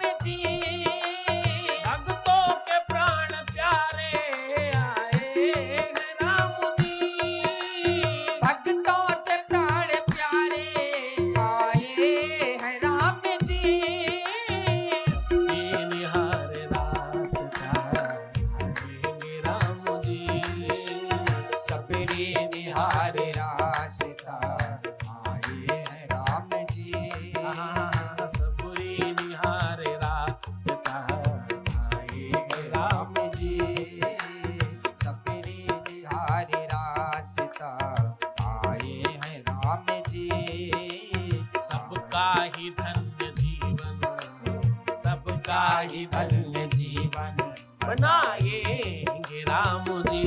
सबका ही धन्य जीवन बनाएंगे राम जी।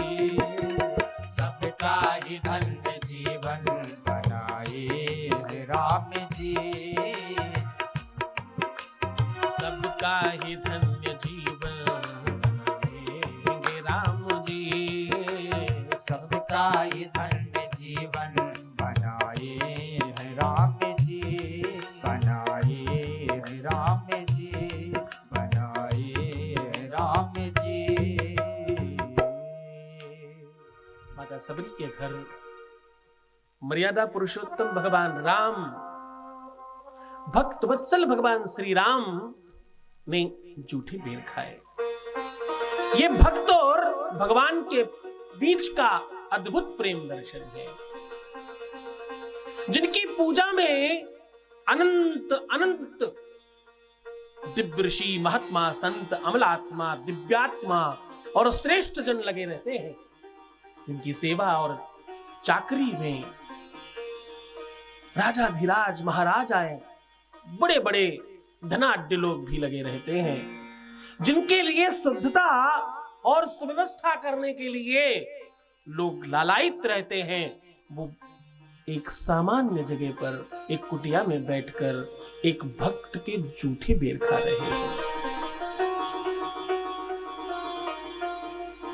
सबका ही धन्य जीवन बनाए हैं राम जी। सबका ही धन्य जीवन बनाएंगे राम जी। सबका ही धन्य जीवन बनाए हैं राम जी। बनाए हैं राम जी। बनाए हैं राम जी। माता सबरी के घर मर्यादा पुरुषोत्तम भगवान राम, भक्त वत्सल भगवान श्री राम ने जूठे बेर खाए। ये भक्त और भगवान के बीच का अद्भुत प्रेम दर्शन है, जिनकी पूजा में अनंत अनंत दिव्य ऋषि, महात्मा, संत, अमलात्मा, दिव्यात्मा और श्रेष्ठ जन लगे रहते हैं। जिनकी सेवा और चाकरी में राजाधिराज, महाराजाएं, बड़े बड़े धनाढ्य लोग भी लगे रहते हैं। जिनके लिए शुद्धता और सुव्यवस्था करने के लिए लोग लालायित रहते हैं, वो एक सामान्य जगह पर एक कुटिया में बैठकर एक भक्त के जूठे बेर खा रहे हैं।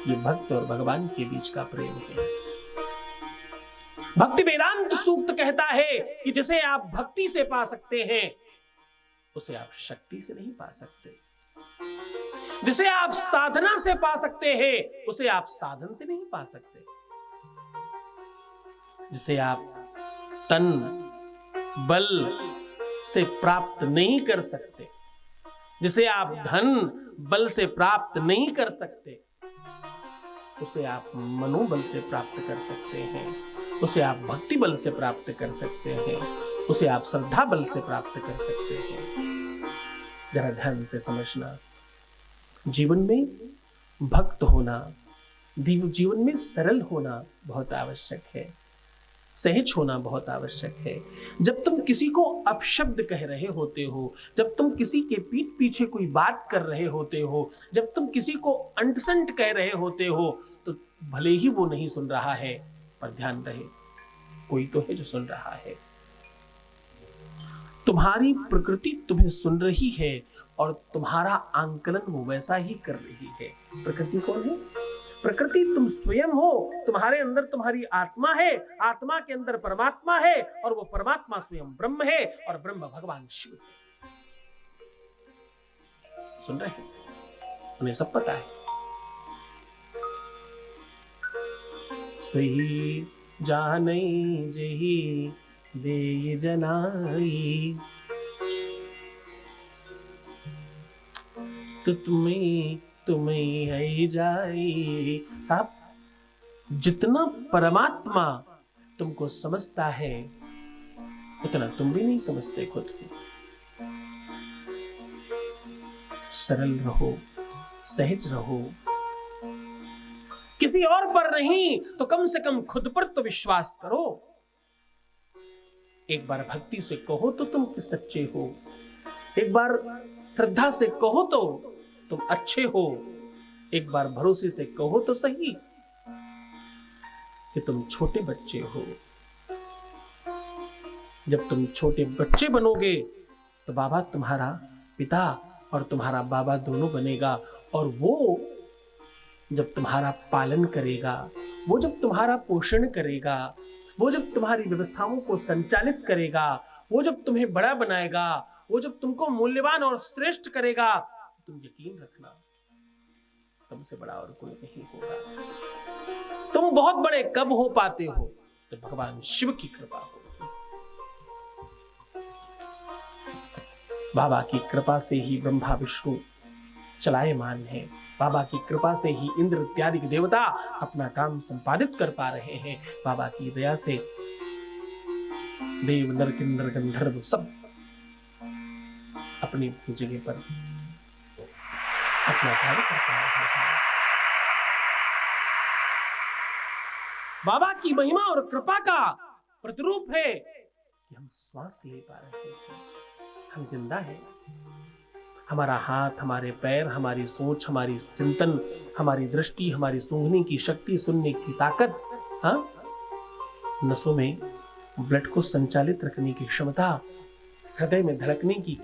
ये भक्त और भगवान के बीच का प्रेम है। भक्ति वेदांत सूक्त कहता है कि जिसे आप भक्ति से पा सकते हैं, उसे आप शक्ति से नहीं पा सकते। जिसे आप साधना से पा सकते हैं, उसे आप साधन से नहीं पा सकते। जिसे आप तन बल से प्राप्त नहीं कर सकते, जिसे आप धन बल से प्राप्त नहीं कर सकते, उसे आप मनोबल से प्राप्त कर सकते हैं। उसे आप भक्ति बल से प्राप्त कर सकते हैं। उसे आप श्रद्धा बल से प्राप्त कर सकते हैं। जरा ध्यान से समझना, जीवन में भक्त होना, जीवन में सरल होना बहुत आवश्यक है। सहज होना बहुत आवश्यक है। जब तुम किसी को अपशब्द कह रहे होते हो, जब तुम किसी के पीठ पीछे कोई बात कर रहे होते हो, जब तुम किसी को अंटसंट कह रहे होते हो, तो भले ही वो नहीं सुन रहा है, पर ध्यान रहे कोई तो है जो सुन रहा है। तुम्हारी प्रकृति तुम्हें सुन रही है और तुम्हारा आंकलन वो वैसा ही कर रही है। प्रकृति कौन है? प्रकृति तुम स्वयं हो। तुम्हारे अंदर तुम्हारी आत्मा है, आत्मा के अंदर परमात्मा है, और वो परमात्मा स्वयं ब्रह्म है, और ब्रह्म भगवान शिव है। सुन रहे हैं? उन्हें सब पता है। सही जाने जही दे जनाई, तो तुम्हें है जाई। साहब, जितना परमात्मा तुमको समझता है, उतना तुम भी नहीं समझते खुद को। सरल रहो, सहज रहो, किसी और पर नहीं तो कम से कम खुद पर तो विश्वास करो। एक बार भक्ति से कहो तो तुम सच्चे हो, एक बार श्रद्धा से कहो तो तुम अच्छे हो, एक बार भरोसे से कहो तो सही कि तुम छोटे बच्चे हो। जब तुम छोटे बच्चे बनोगे तो बाबा तुम्हारा पिता और तुम्हारा बाबा दोनों बनेगा, और वो जब तुम्हारा पालन करेगा, वो जब तुम्हारा पोषण करेगा, वो जब तुम्हारी व्यवस्थाओं को संचालित करेगा, वो जब तुम्हें बड़ा बनाएगा, वो जब तुमको मूल्यवान और श्रेष्ठ करेगा, तुम यकीन रखना तुमसे बड़ा और कोई नहीं होगा। तुम बहुत बड़े कब हो पाते हो? तो भगवान शिव की कृपा होगी। बाबा की कृपा से ही ब्रह्मा विष्णु चलायमान है। बाबा की कृपा से ही इंद्र इत्यादि के देवता अपना काम संपादित कर पा रहे हैं। बाबा की दया से देव नर किन्नर गंधर्व सब अपनी जगह पर अपना कार्य कर पा रहे हैं। बाबा की महिमा और कृपा का प्रतिरूप है कि हम श्वास ले पा रहे हैं, हम जिंदा हैं। हमारा हाथ, हमारे पैर, हमारी सोच, हमारी चिंतन, हमारी दृष्टि, हमारी सूंघने की शक्ति, सुनने की ताकत, हाँ, नसों में ब्लड को संचालित रखने की क्षमता, हृदय में धड़कने की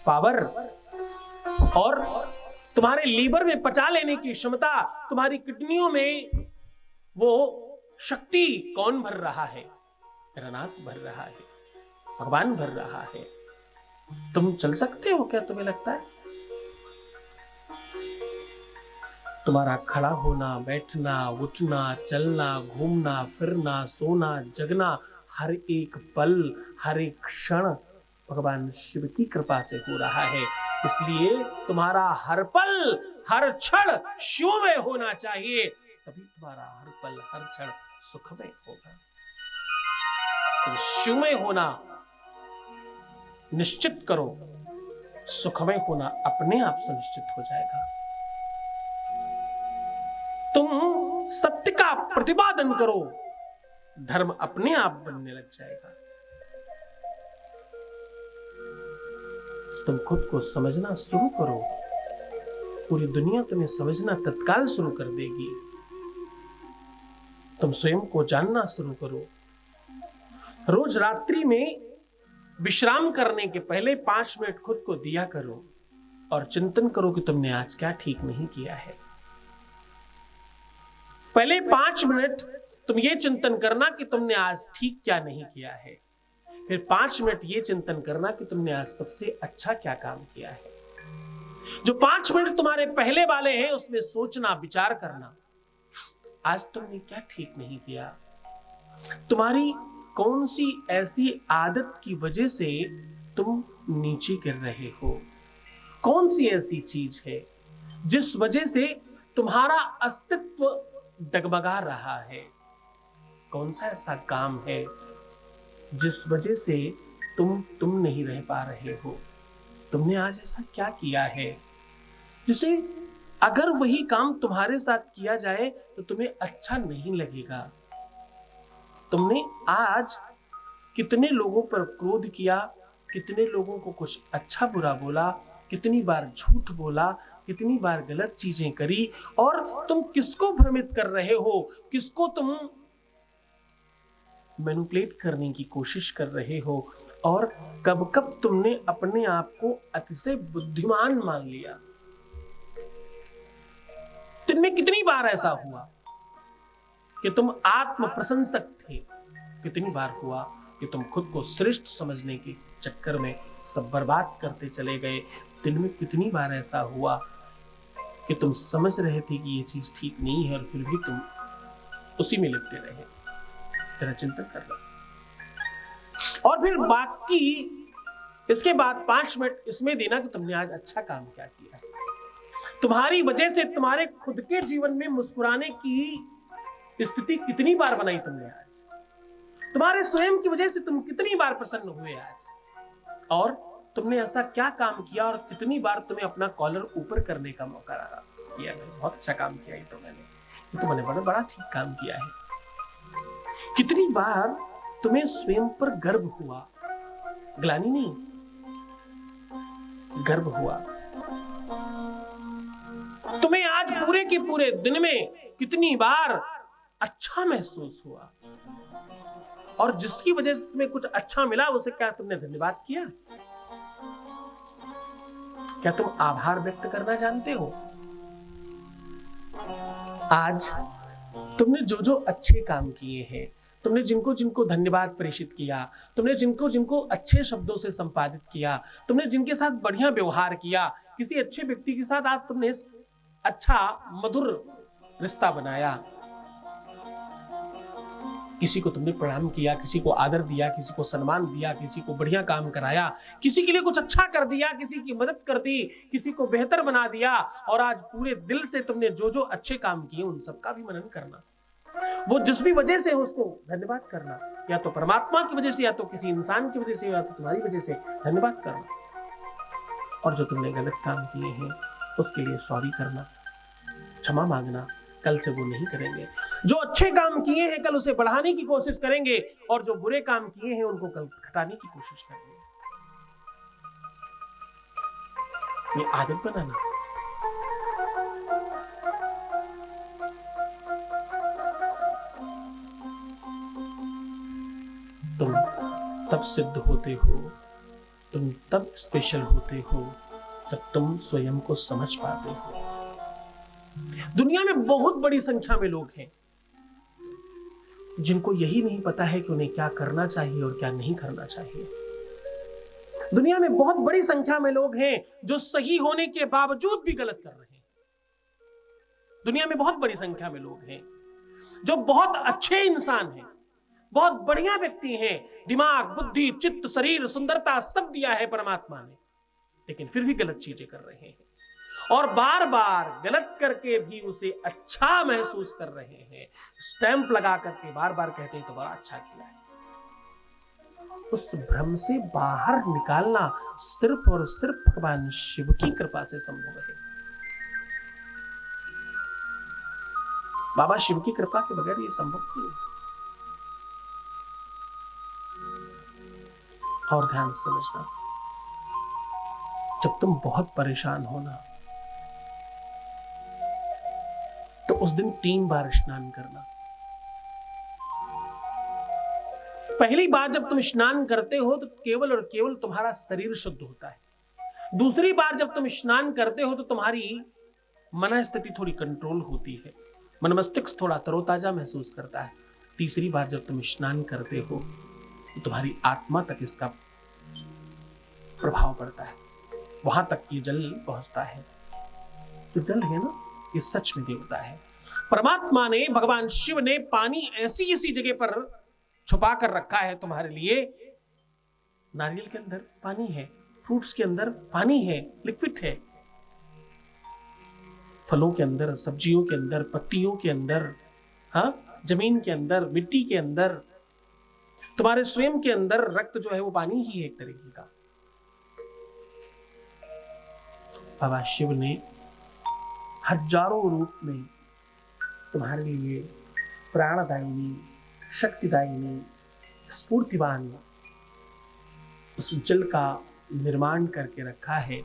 पावर, और तुम्हारे लीवर में पचा लेने की क्षमता, तुम्हारी किडनियों में वो शक्ति कौन भर रहा है? मेरा नाथ भर रहा है, भगवान भर रहा है। तुम चल सकते हो क्या? तुम्हें लगता है तुम्हारा खड़ा होना, बैठना, उठना, चलना, घूमना, फिरना, सोना, जगना, हर एक पल, हर एक क्षण भगवान शिव की कृपा से हो रहा है। इसलिए तुम्हारा हर पल, हर क्षण शिवमय होना चाहिए, तभी तुम्हारा हर पल, हर क्षण सुखमय होगा। तुम शिवमय होना निश्चित करो, सुखमय होना अपने आप सुनिश्चित हो जाएगा। तुम सत्य का प्रतिपादन करो, धर्म अपने आप बनने लग जाएगा। तुम खुद को समझना शुरू करो, पूरी दुनिया तुम्हें समझना तत्काल शुरू कर देगी। तुम स्वयं को जानना शुरू करो। रोज रात्रि में विश्राम करने के पहले 5 मिनट खुद को दिया करो और चिंतन करो कि तुमने आज क्या ठीक नहीं किया है। पहले 5 मिनट तुम ये चिंतन करना कि तुमने आज ठीक क्या नहीं किया है, फिर 5 मिनट ये चिंतन करना कि तुमने आज सबसे अच्छा क्या काम किया है। जो 5 मिनट तुम्हारे पहले वाले हैं उसमें सोचना, विचार करना, आज तुमने क्या ठीक नहीं किया, तुम्हारी कौन सी ऐसी आदत की वजह से तुम नीचे गिर रहे हो, कौन सी ऐसी चीज है जिस वजह से तुम्हारा अस्तित्व डगमगा रहा है, कौन सा ऐसा काम है जिस वजह से तुम नहीं रह पा रहे हो। तुमने आज ऐसा क्या किया है जिसे अगर वही काम तुम्हारे साथ किया जाए तो तुम्हें अच्छा नहीं लगेगा। तुमने आज कितने लोगों पर क्रोध किया, कितने लोगों को कुछ अच्छा बुरा बोला, कितनी बार झूठ बोला, कितनी बार गलत चीजें करी, और तुम किसको भ्रमित कर रहे हो, किसको तुम मैनिपुलेट करने की कोशिश कर रहे हो, और कब कब तुमने अपने आप को अतिशय बुद्धिमान मान लिया। तुमने कितनी बार ऐसा हुआ कि तुम आत्म प्रशंसक थे, कितनी बार हुआ कि तुम खुद को श्रेष्ठ समझने के चक्कर में सब बर्बाद करते चले गए। दिन में कितनी बार ऐसा हुआ कि तुम समझ रहे थे कि ये चीज ठीक नहीं है और फिर भी तुम उसी में लिपटे रहे। तेरा चिंतन करना, और फिर बाकी इसके बाद 5 मिनट इसमें देना कि तुमने आज अच्छा काम क्या किया है। तुम्हारी वजह से तुम्हारे खुद के जीवन में मुस्कुराने की स्थिति कितनी बार बनाई तुमने आज, तुम्हारे स्वयं की वजह से तुम कितनी बार प्रसन्न हुए आज, और तुमने ऐसा क्या काम किया और कितनी बार तुम्हें अपना कॉलर ऊपर करने का मौका रहा। बहुत अच्छा काम किया ये तो मैंने बड़ा ठीक काम किया है। कितनी बार तुम्हें स्वयं पर गर्व हुआ, ग्लानि नहीं, गर्व हुआ। तुम्हें आज पूरे के पूरे दिन में कितनी बार अच्छा महसूस हुआ, और जिसकी वजह से तुम्हें कुछ अच्छा मिला उसे क्या तुमने धन्यवाद किया? क्या तुम आभार व्यक्त करना जानते हो? आज तुमने जो जो अच्छे काम किए हैं, तुमने जिनको जिनको धन्यवाद प्रेषित किया, तुमने जिनको जिनको अच्छे शब्दों से संपादित किया, तुमने जिनके साथ बढ़िया व्यवहार किया, किसी अच्छे व्यक्ति के साथ आज तुमने अच्छा मधुर रिश्ता बनाया, किसी को तुमने प्रणाम किया, किसी को आदर दिया, किसी को सम्मान दिया, किसी को बढ़िया काम कराया, किसी के लिए कुछ अच्छा कर दिया, किसी की मदद कर दी, किसी को बेहतर बना दिया, और आज पूरे दिल से तुमने जो जो अच्छे काम किए उन सबका भी मनन करना, वो जिस भी वजह से उसको धन्यवाद करना, या तो परमात्मा की वजह से, या तो किसी इंसान की वजह से, या तो तुम्हारी वजह से धन्यवाद करना, और जो तुमने गलत काम किए हैं उसके लिए सॉरी करना, क्षमा मांगना। कल से वो नहीं करेंगे। जो अच्छे काम किए हैं कल उसे बढ़ाने की कोशिश करेंगे, और जो बुरे काम किए हैं उनको कल घटाने की कोशिश करेंगे। ये आदत बनाना। तुम तब सिद्ध होते हो, तुम तब स्पेशल होते हो जब तुम स्वयं को समझ पाते हो। दुनिया में बहुत बड़ी संख्या में लोग हैं जिनको यही नहीं पता है कि उन्हें क्या करना चाहिए और क्या नहीं करना चाहिए। दुनिया में बहुत बड़ी संख्या में लोग हैं जो सही होने के बावजूद भी गलत कर रहे हैं। दुनिया में बहुत बड़ी संख्या में लोग हैं जो बहुत अच्छे इंसान हैं, बहुत बढ़िया व्यक्ति हैं, दिमाग, बुद्धि, चित्त, शरीर, सुंदरता सब दिया है परमात्मा ने, लेकिन फिर भी गलत चीजें कर रहे हैं और बार बार गलत करके भी उसे अच्छा महसूस कर रहे हैं। स्टैंप लगा करके बार बार कहते हैं तो बड़ा अच्छा किया है। उस भ्रम से बाहर निकालना सिर्फ और सिर्फ भगवान शिव की कृपा से संभव है। बाबा शिव की कृपा के बगैर यह संभव नहीं है। और ध्यान से समझना, जब तुम बहुत परेशान हो ना, तो उस दिन 3 बार स्नान करना। पहली बार जब तुम स्नान करते हो तो केवल और केवल तुम्हारा शरीर शुद्ध होता है। दूसरी बार जब तुम स्नान करते हो तो तुम्हारी मन स्थिति थोड़ी कंट्रोल होती है, मन मस्तिष्क थोड़ा तरोताजा महसूस करता है। तीसरी बार जब तुम स्नान करते हो तो तुम्हारी आत्मा तक इसका प्रभाव पड़ता है, वहां तक ये जल पहुंचता है। तो जल है ना, ये सच में देवता है। परमात्मा ने, भगवान शिव ने पानी ऐसी ऐसी जगह पर छुपा कर रखा है तुम्हारे लिए। नारियल के अंदर पानी है, फ्रूट्स के अंदर पानी है, लिक्विड है, फलों के अंदर, सब्जियों के अंदर, पत्तियों के अंदर, हाँ, जमीन के अंदर, मिट्टी के अंदर, तुम्हारे स्वयं के अंदर रक्त जो है वो पानी ही है एक तरीके का। बाबा शिव ने हजारों रूप में तुम्हारे लिए प्राणदायिनी, शक्तिदायिनी, स्फूर्तिवान उस जल का निर्माण करके रखा है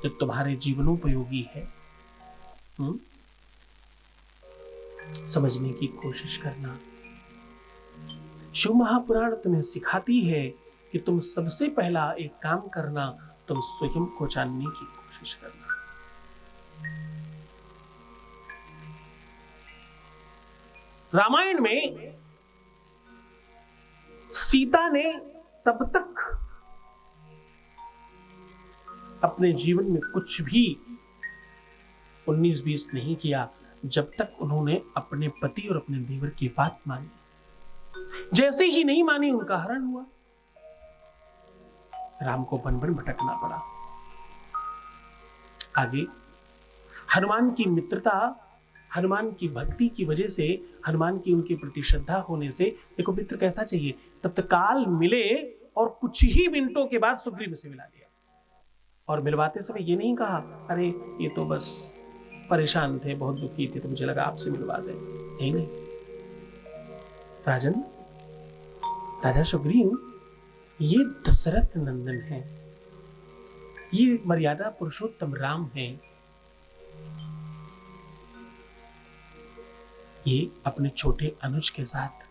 जो तुम्हारे जीवनोपयोगी है। समझने की कोशिश करना। शिव महापुराण तुम्हें सिखाती है कि तुम सबसे पहला एक काम करना, तुम स्वयं को जानने की कोशिश करना। रामायण में सीता ने तब तक अपने जीवन में कुछ भी 19-20 नहीं किया जब तक उन्होंने अपने पति और अपने देवर की बात मानी। जैसे ही नहीं मानी उनका हरण हुआ, राम को बन बन भटकना पड़ा। आगे हनुमान की मित्रता, हनुमान की भक्ति की वजह से, हनुमान की उनके प्रति श्रद्धा होने से, देखो मित्र कैसा चाहिए, तत्काल मिले और कुछ ही मिनटों के बाद सुग्रीव से मिला दिया। और मिलवाते समय ये नहीं कहा अरे ये तो बस परेशान थे, बहुत दुखी थे, तो मुझे लगा आपसे मिलवा दें। नहीं, राजन, राजा सुग्रीव ये दशरथ नंदन है, ये मर्यादा पुरुषोत्तम राम है, ये अपने छोटे अनुज के साथ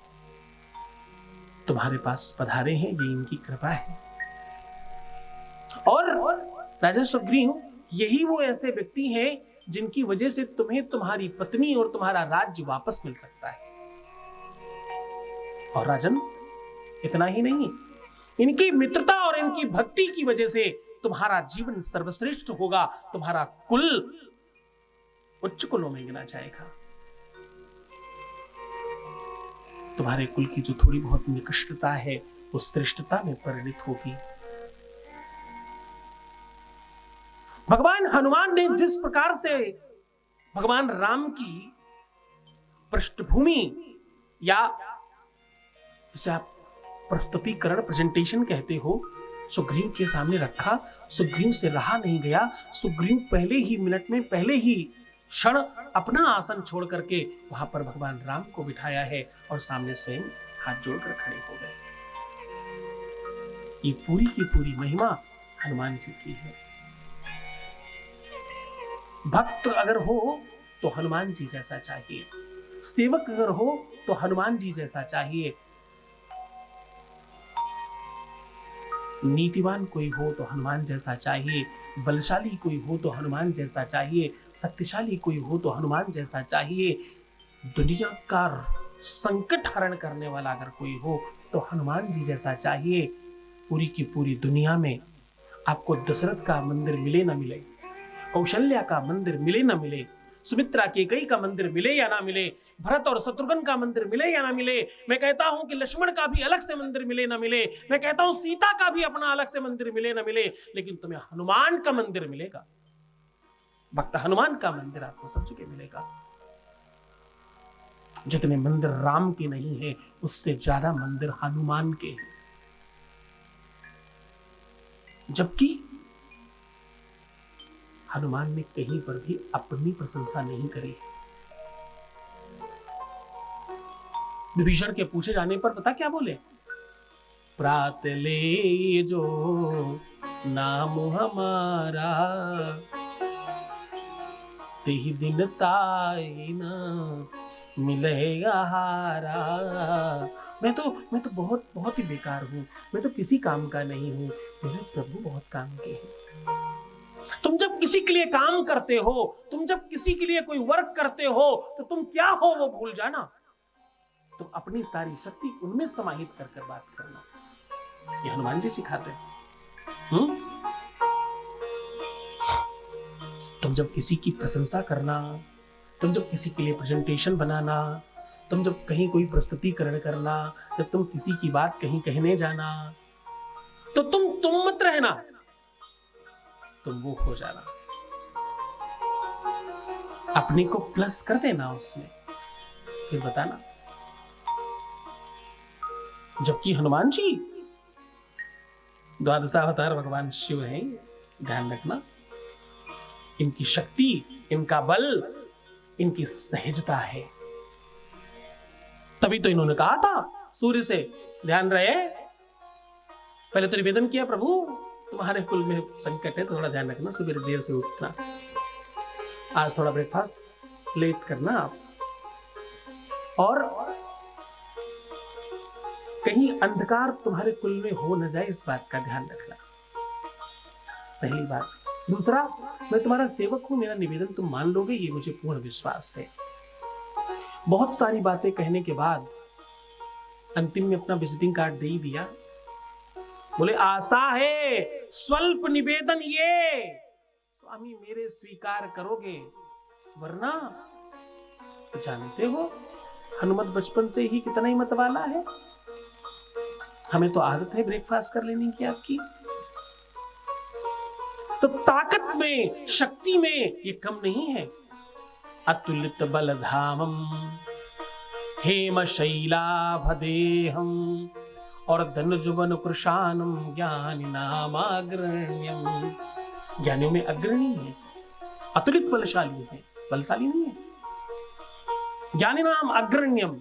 तुम्हारे पास पधारे हैं, ये इनकी कृपा है। और राजा सुग्रीव यही वो ऐसे व्यक्ति हैं जिनकी वजह से तुम्हें तुम्हारी पत्नी और तुम्हारा राज्य वापस मिल सकता है। और राजन, इतना ही नहीं, इनकी मित्रता और इनकी भक्ति की वजह से तुम्हारा जीवन सर्वश्रेष्ठ होगा, तुम्हारा कुल उच्च कुलों में गिना जाएगा। तुम्हारे कुल की जो थोड़ी बहुत निकृष्टता है वो श्रेष्ठता में परिणित होगी। भगवान हनुमान ने जिस प्रकार से भगवान राम की पृष्ठभूमि या जिसे आप प्रस्तुतिकरण, प्रेजेंटेशन कहते हो, सुग्रीव के सामने रखा, सुग्रीव से रहा नहीं गया। सुग्रीव पहले ही मिनट में, पहले ही क्षण अपना आसन छोड़ करके वहां पर भगवान राम को बिठाया है और सामने स्वयं हाथ जोड़कर खड़े हो गए। ये पूरी की पूरी महिमा हनुमान जी की है। भक्त अगर हो तो हनुमान जी जैसा चाहिए, सेवक अगर हो तो हनुमान जी जैसा चाहिए, नीतिवान कोई हो तो हनुमान जैसा चाहिए, बलशाली कोई हो तो हनुमान जैसा चाहिए, शक्तिशाली कोई हो तो हनुमान जैसा चाहिए, दुनिया का संकट हरण करने वाला अगर कोई हो तो हनुमान जी जैसा चाहिए। पूरी की पूरी दुनिया में आपको दशरथ का मंदिर मिले ना मिले, कौशल्या का मंदिर मिले ना मिले, सुमित्रा के कई का मंदिर मिले या ना मिले, भरत और शत्रुघ्न का मंदिर मिले या ना मिले, मैं कहता हूं कि लक्ष्मण का भी अलग से मंदिर मिले ना मिले, मैं कहता हूं सीता का भी अपना अलग से मंदिर मिले ना मिले, लेकिन तुम्हें हनुमान का मंदिर मिलेगा। भक्त हनुमान का मंदिर आपको सब जगह मिलेगा। जितने मंदिर राम के नहीं है उससे ज्यादा मंदिर हनुमान के हैं। जबकि हनुमान ने कहीं पर भी अपनी प्रशंसा नहीं करी। विभीषण के पूछे जाने पर पता क्या बोले? प्रात ले जो नाम हमारा, तेहि दिन ताई न मिलेगा हारा। मैं तो बहुत ही बेकार हूं, मैं तो किसी काम का नहीं हूं, मेरे प्रभु बहुत काम के हैं। तुम जब किसी के लिए काम करते हो, तुम जब किसी के लिए कोई वर्क करते हो, तो तुम क्या हो वो भूल जाना। तुम अपनी सारी शक्ति उनमें समाहित कर बात करना। ये हनुमान जी सिखाते हैं। तुम जब किसी की प्रशंसा करना, तुम जब किसी के लिए प्रेजेंटेशन बनाना, तुम जब कहीं कोई प्रस्तुतिकरण करना, जब तुम किसी की बात कहीं कहने जाना, तो तुम मत रहना, तुम वो हो जाना। अपने को प्लस कर देना उसमें, फिर बताना। जबकि हनुमान जी द्वादशावतार भगवान शिव हैं, ध्यान रखना। इनकी शक्ति, इनका बल, इनकी सहजता है। तभी तो इन्होंने कहा था सूर्य से, ध्यान रहे, पहले तो निवेदन किया, प्रभु तुम्हारे कुल में संकट है तो थोड़ा ध्यान रखना, सुबह देर से उठना, आज थोड़ा ब्रेकफास्ट लेट करना आप, और कहीं अंधकार तुम्हारे कुल में हो न जाए इस बात का ध्यान रखना। पहली बात। दूसरा, मैं तुम्हारा सेवक हूं, मेरा निवेदन तुम मान लोगे ये मुझे पूर्ण विश्वास है। बहुत सारी बातें कहने के बाद अंतिम में अपना विजिटिंग कार्ड दे ही दिया। बोले आशा है स्वल्प निवेदन ये स्वामी मेरे स्वीकार करोगे, वरना जानते हो हनुमत बचपन से ही कितना ही मत वाला है। हमें तो आदत है ब्रेकफास्ट कर लेने की आपकी। तो ताकत में, शक्ति में ये कम नहीं है। अतुलित बलधामम हेम शैलाभदेहम और धनुजुवन कृशानम ज्ञानी नामाग्रण्यम। ज्ञानियों में अग्रणी है, अतुलित बलशाली है, बलशाली नहीं है। ज्ञानी नाम अग्रण्यम,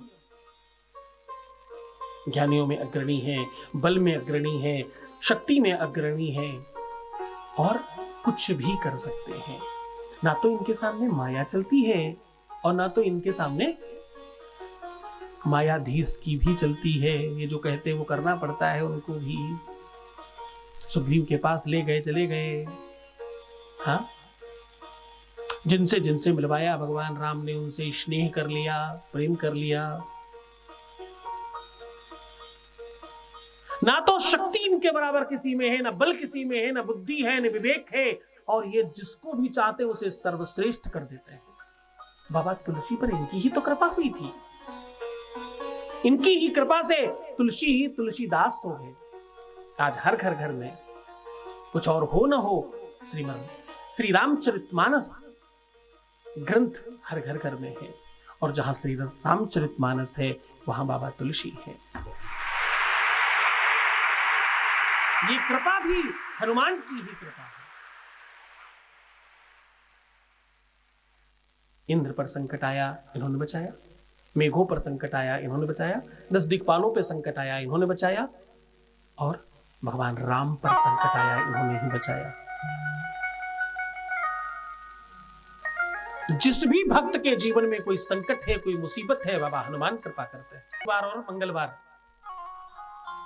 ज्ञानियों में अग्रणी है, बल में अग्रणी है, शक्ति में अग्रणी है, और कुछ भी कर सकते हैं। ना तो इनके सामने माया चलती है और ना तो इनके सामने मायाधीश की भी चलती है। ये जो कहते हैं वो करना पड़ता है उनको भी। सुग्रीव के पास ले गए, चले गए, हाँ, जिनसे जिनसे मिलवाया भगवान राम ने उनसे स्नेह कर लिया, प्रेम कर लिया। ना तो शक्ति इनके बराबर किसी में है, ना बल किसी में है, ना बुद्धि है, ना विवेक है, और ये जिसको भी चाहते उसे सर्वश्रेष्ठ कर देते हैं। बाबा तुलसी पर इनकी ही तो कृपा हुई थी, इनकी ही कृपा से तुलसी तुलसीदास हो गए। आज हर घर घर में कुछ और हो न हो, श्री रामचरितमानस ग्रंथ हर घर घर में है, और जहां श्री रामचरितमानस है वहां बाबा तुलसी है। ये कृपा भी हनुमान की ही कृपा है। इंद्र पर संकट आया, इन्होंने बचाया। मेघों पर संकट आया, इन्होंने बचाया। 10 दिक्पालों पर संकट आया, इन्होंने बचाया। और भगवान राम पर संकट आया, इन्होंने ही बचाया। जिस भी भक्त के जीवन में कोई संकट है, कोई मुसीबत है, बाबा हनुमान कृपा करते हैं। शनिवार और मंगलवार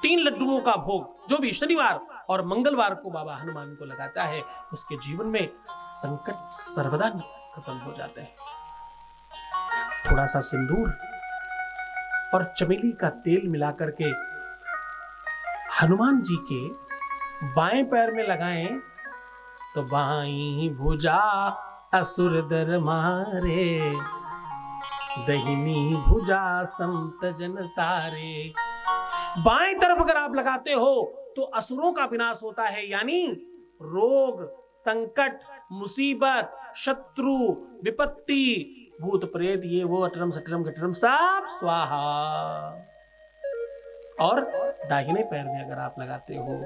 3 लड्डुओं का भोग जो भी शनिवार और मंगलवार को बाबा हनुमान को लगाता है, उसके जीवन में संकट सर्वदा खत्म हो जाते हैं। थोड़ा सा सिंदूर और चमेली का तेल मिलाकर के हनुमान जी के बाएं पैर में लगाएं तो बाईं भुजा असुर दर मारे, दहिनी भुजा संत जन तारे। बाएं तरफ अगर आप लगाते हो तो असुरों का विनाश होता है, यानी रोग, संकट, मुसीबत, शत्रु, विपत्ति, भूत प्रेत, ये वो अटरम सटरम गटरम सब स्वाहा। और दाहिने पैर में अगर आप लगाते हो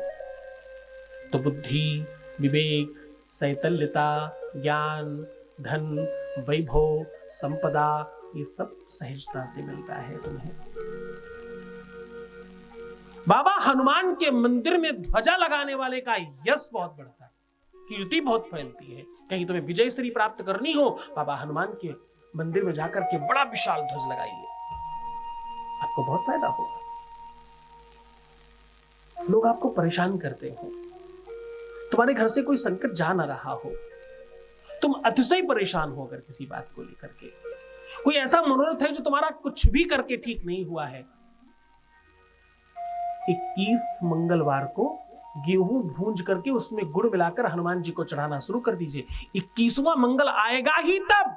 तो बुद्धि, विवेक, सैतल्यता, ज्ञान, धन, वैभव, संपदा, ये सब सहजता से मिलता है तुम्हें। बाबा हनुमान के मंदिर में ध्वजा लगाने वाले का यश बहुत बढ़ता है, कीर्ति बहुत फैलती है। कहीं तुम्हें विजय श्री प्राप्त करनी हो, बाबा हनुमान के मंदिर में जाकर के बड़ा विशाल ध्वज लगाइए, आपको बहुत फायदा होगा। लोग आपको परेशान करते हो, तुम्हारे घर से कोई संकट जा ना रहा हो, तुम अतिशय परेशान हो अगर किसी बात को लेकर के, कोई ऐसा मनोरथ है जो तुम्हारा कुछ भी करके ठीक नहीं हुआ है, 21 मंगलवार को गेहूं भूंज करके उसमें गुड़ मिलाकर हनुमान जी को चढ़ाना शुरू कर दीजिए। 21वां मंगल आएगा ही तब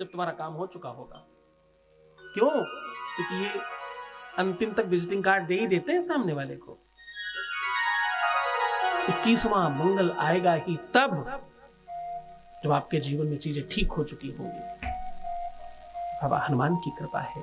जब तुम्हारा काम हो चुका होगा। क्यों? क्योंकि ये अंतिम तक विजिटिंग कार्ड दे ही देते हैं सामने वाले को। 21वां मंगल आएगा ही तब जब आपके जीवन में चीजें ठीक हो चुकी होंगी। बाबा हनुमान की कृपा है।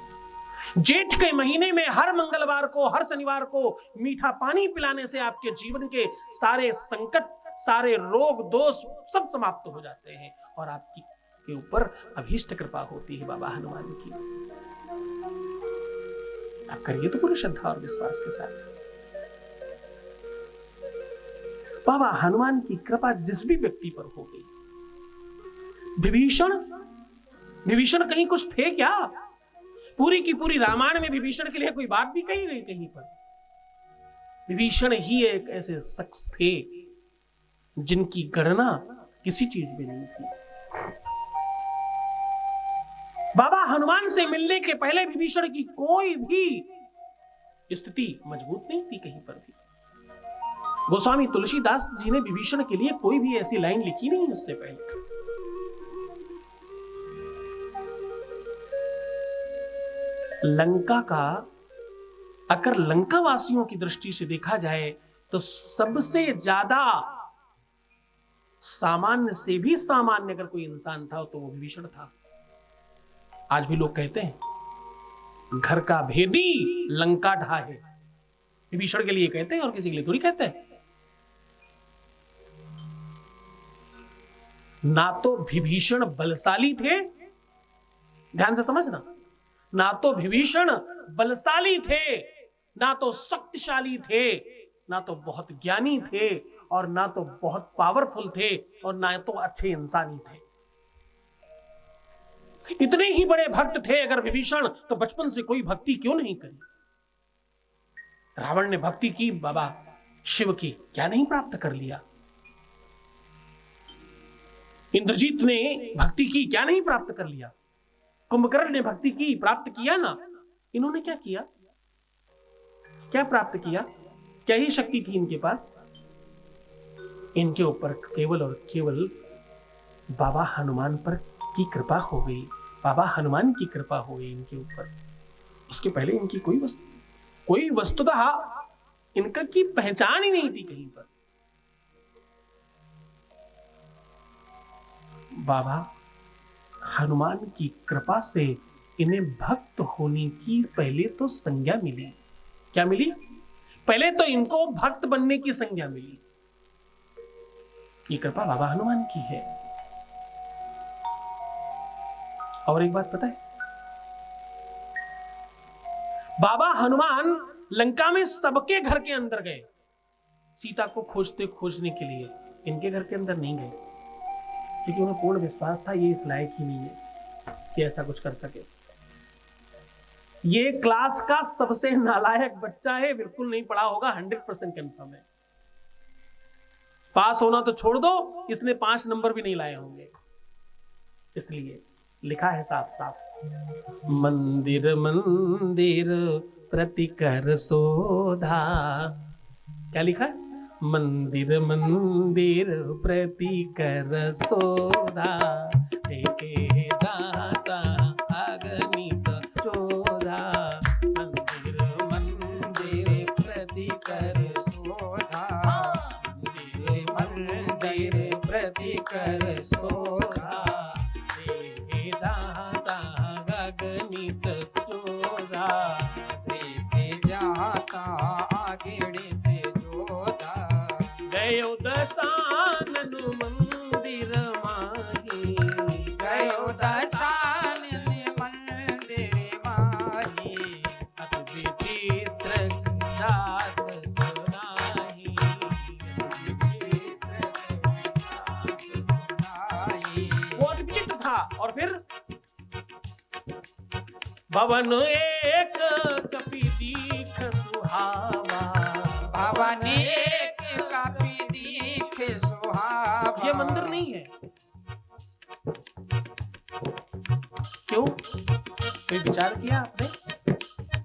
जेठ के महीने में हर मंगलवार को, हर शनिवार को मीठा पानी पिलाने से आपके जीवन के सारे संकट, सारे रोग दोष सब समाप्त हो जाते हैं और आपकी के ऊपर अभीष्ट कृपा होती है बाबा हनुमान की। आप करिए तो पूरी श्रद्धा और विश्वास के साथ। बाबा हनुमान की कृपा जिस भी व्यक्ति पर होगी। विभीषण कहीं कुछ थे क्या? पूरी की पूरी रामायण में विभीषण के लिए कोई बात भी कही गई कहीं पर? विभीषण ही एक ऐसे शख्स थे जिनकी गणना किसी चीज में नहीं थी। बाबा हनुमान से मिलने के पहले विभीषण की कोई भी स्थिति मजबूत नहीं थी कहीं पर भी। गोस्वामी तुलसीदास जी ने विभीषण के लिए कोई भी ऐसी लाइन लिखी नहीं उससे पहले। लंका का अगर लंका वासियों की दृष्टि से देखा जाए तो सबसे ज्यादा सामान्य से भी सामान्य अगर कोई इंसान था तो वो विभीषण था। आज भी लोग कहते हैं घर का भेदी लंका ढाहे, विभीषण के लिए कहते हैं और किसी के लिए थोड़ी कहते हैं। ना तो विभीषण बलशाली थे, ध्यान से समझना, ना तो विभीषण बलशाली थे, ना तो शक्तिशाली थे, ना तो बहुत ज्ञानी थे, और ना तो बहुत पावरफुल थे, और ना तो अच्छे इंसानी थे। इतने ही बड़े भक्त थे अगर विभीषण, तो बचपन से कोई भक्ति क्यों नहीं करी? रावण ने भक्ति की बाबा शिव की, क्या नहीं प्राप्त कर लिया? इंद्रजीत ने भक्ति की, क्या नहीं प्राप्त कर लिया? कुंभकर्ण ने भक्ति की, प्राप्त किया ना। इन्होंने क्या किया? क्या प्राप्त किया? क्या ही शक्ति थी इनके पास? इनके ऊपर केवल और केवल बाबा हनुमान पर की कृपा हो गई। बाबा हनुमान की कृपा हो गई इनके ऊपर। उसके पहले इनकी कोई वस्तुतः इनका की पहचान ही नहीं थी कहीं पर। बाबा हनुमान की कृपा से इन्हें भक्त होने की पहले तो संज्ञा मिली। क्या मिली? पहले तो इनको भक्त बनने की संज्ञा मिली। ये कृपा बाबा हनुमान की है। और एक बात पता है, बाबा हनुमान लंका में सबके घर के अंदर गए सीता को खोजने के लिए, इनके घर के अंदर नहीं गए। क्योंकि उन्हें पूर्ण विश्वास था ये इस लायक ही नहीं है कि ऐसा कुछ कर सके। ये क्लास का सबसे नालायक बच्चा है, बिल्कुल नहीं पढ़ा होगा, 100% कंफर्म है। पास होना तो छोड़ दो, इसने 5 नंबर भी नहीं लाए होंगे। इसलिए लिखा है साफ साफ, मंदिर मंदिर प्रतिकर शोधा। क्या लिखा है? मंदिर मंदिर प्रतिकर शोधा, देखे जाता अगणित शोधा। मंदिर मंदिर प्रतिकर शोधा, मंदिर प्रतिकर शोधा, देखे जाता अगणित शोधा। देखे जाता अगणित शोधा। गयो दशानन मंदिर माही, गयो दशानन मंदिर माही। अति विचित्र जात सुनाही। वो अति विचित्र था। और फिर भवन एक कपि दीख सुहावा। भवन एक कपि दीख सुहावा। ये मंदिर नहीं है। क्यों? कोई विचार किया आपने?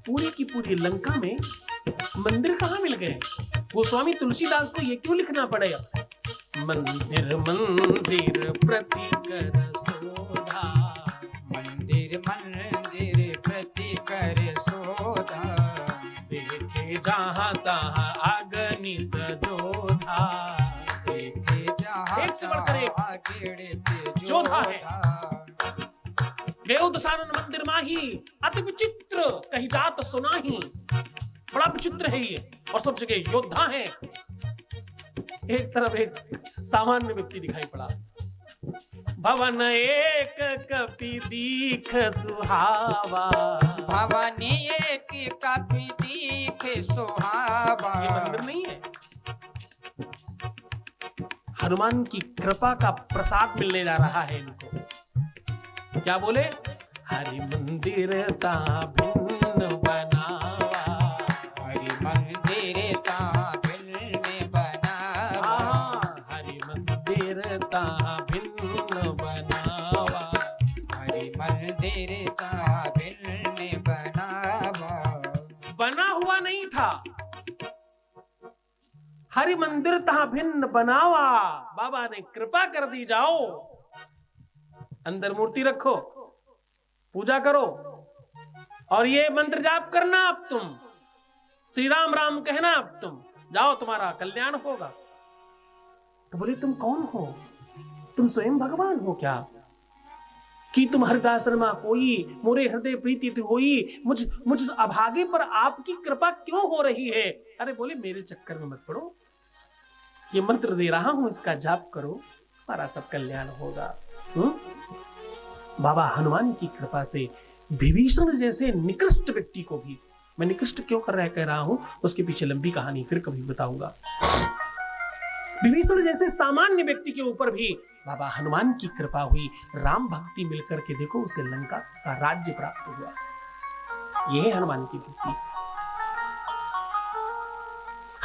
पूरी की पूरी लंका में मंदिर कहाँ मिल गए? गोस्वामी तुलसीदास को ये क्यों लिखना पड़ेगा? मंदिर मंदिर प्रतिकर शोधा। मंदिर मंदिर प्रतिकर शोधा। देखे जहाँ तहाँ अगणित जोधा। देखे जहाँ एक से बढ़कर एक अगणित जोधा है। जोधा। गयो दशानन मंदिर माही, अति विचित्र कही जात सुनाही। बड़ा विचित्र है ये, और सब जगह योद्धा है। एक तरफ एक सामान्य व्यक्ति दिखाई पड़ा। भवन एक कपि दीख सुहावा। भवन एक कपि दीख सुहावा। ये मंदिर नहीं है। हनुमान की कृपा का प्रसाद मिलने जा रहा है इनको। क्या बोले? हरि मंदिर ता भिन्न बनावा। हरि मंदिर ता भिन्न बनावा। हरि मंदिर ता भिन्न बनावा। हरि मंदिर ता भिन्न बनावा। बना हुआ नहीं था, हरि मंदिर ता भिन्न बनावा। बाबा ने कृपा कर दी, जाओ अंदर मूर्ति रखो, पूजा करो, और ये मंत्र जाप करना। अब तुम श्री राम राम कहना, अब तुम जाओ, तुम्हारा कल्याण होगा। तो बोले, तुम कौन हो? तुम स्वयं भगवान हो क्या? कि तुम हरिदास रमा कोई, मोरे हृदय प्रीति होई, मुझ अभागे पर आपकी कृपा क्यों हो रही है? अरे बोले, मेरे चक्कर में मत पड़ो, ये मंत्र दे रहा हूं, इसका जाप करो, तुम्हारा सब कल्याण होगा। बाबा हनुमान की कृपा से विभीषण जैसे निकृष्ट व्यक्ति को भी, मैं निकृष्ट क्यों कह रहा हूं, उसके पीछे लंबी कहानी फिर कभी बताऊंगा। विभीषण जैसे सामान्य व्यक्ति के ऊपर भी बाबा हनुमान की कृपा हुई। राम भक्ति मिलकर के देखो, उसे लंका का राज्य प्राप्त हुआ। यह है हनुमान की भक्ति।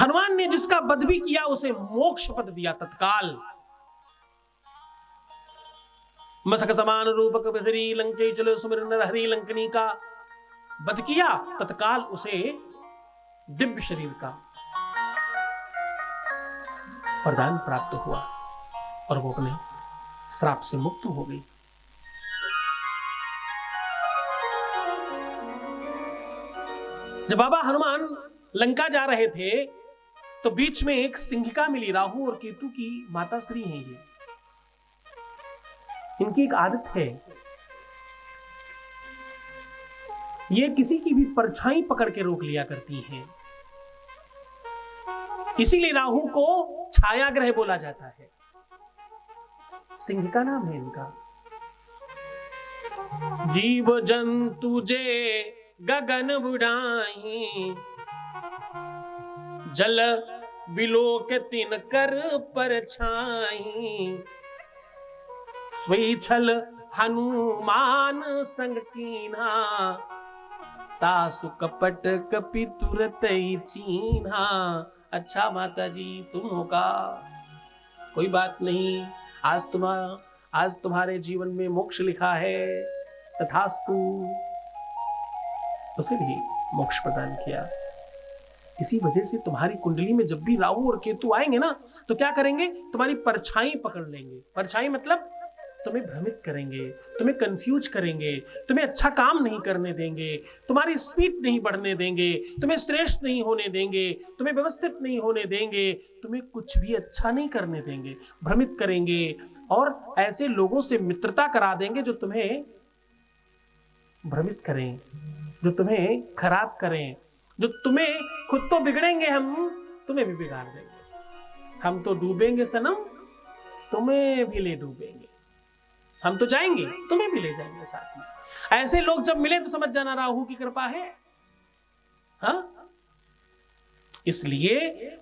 हनुमान ने जिसका वध भी किया, उसे मोक्ष पद दिया तत्काल। मसक समान रूपक बदरी लंके चलो सुमिर नर हरि लंकनी का वध किया, तत्काल उसे दिव्य शरीर का वरदान प्राप्त हुआ, और वो अपने श्राप से मुक्त हो गई। जब बाबा हनुमान लंका जा रहे थे, तो बीच में एक सिंहिका मिली। राहु और केतु की माता श्री हैं ये। इनकी एक आदत है, ये किसी की भी परछाई पकड़ के रोक लिया करती हैं। इसीलिए राहु को छाया ग्रह बोला जाता है। सिंहिका नाम है इनका। जीव जंतु जे गगन बुढ़ाई, जल बिलोक तिन कर परछाई। स्वेच्छल हनुमान संग कीन्हा, तासु कपट कपि तुरत चीन्हा। अच्छा माता जी तुम हो का, कोई बात नहीं, आज तुम्हारे जीवन में मोक्ष लिखा है, तथास्तु। उसे भी मोक्ष प्रदान किया। इसी वजह से तुम्हारी कुंडली में जब भी राहु और केतु आएंगे ना, तो क्या करेंगे, तुम्हारी परछाई पकड़ लेंगे। परछाई मतलब तुम्हें भ्रमित करेंगे, तुम्हें कंफ्यूज करेंगे, तुम्हें अच्छा काम नहीं करने देंगे, तुम्हारी स्पीड नहीं बढ़ने देंगे, तुम्हें श्रेष्ठ नहीं होने देंगे, तुम्हें व्यवस्थित नहीं होने देंगे, तुम्हें कुछ भी अच्छा नहीं करने देंगे, भ्रमित करेंगे और ऐसे लोगों से मित्रता करा देंगे जो तुम्हें भ्रमित करें, जो तुम्हें खराब करें, जो तुम्हें खुद तो बिगड़ेंगे हम, तुम्हें भी बिगाड़ देंगे। हम तो डूबेंगे सनम, तुम्हें भी ले डूबेंगे। हम तो जाएंगे, तुम्हें भी ले जाएंगे साथ में। ऐसे लोग जब मिले तो समझ जाना राहु की कृपा है। हाँ, इसलिए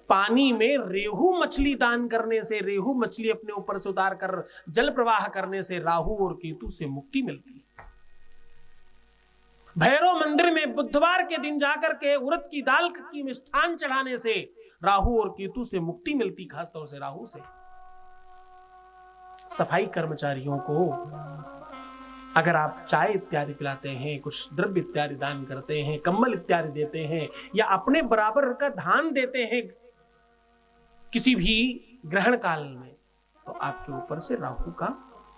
पानी में रेहू मछली दान करने से, रेहू मछली अपने ऊपर से उतार कर जल प्रवाह करने से राहु और केतु से मुक्ति मिलती है। भैरव मंदिर में बुधवार के दिन जाकर के उड़द की दाल की मिष्ठान चढ़ाने से राहु और केतु से मुक्ति मिलती, खासतौर से राहु से। सफाई कर्मचारियों को अगर आप चाय इत्यादि पिलाते हैं, कुछ द्रव्य इत्यादि दान करते हैं, कंबल इत्यादि देते हैं, या अपने बराबर का दान देते हैं किसी भी ग्रहण काल में, तो आपके ऊपर से राहु का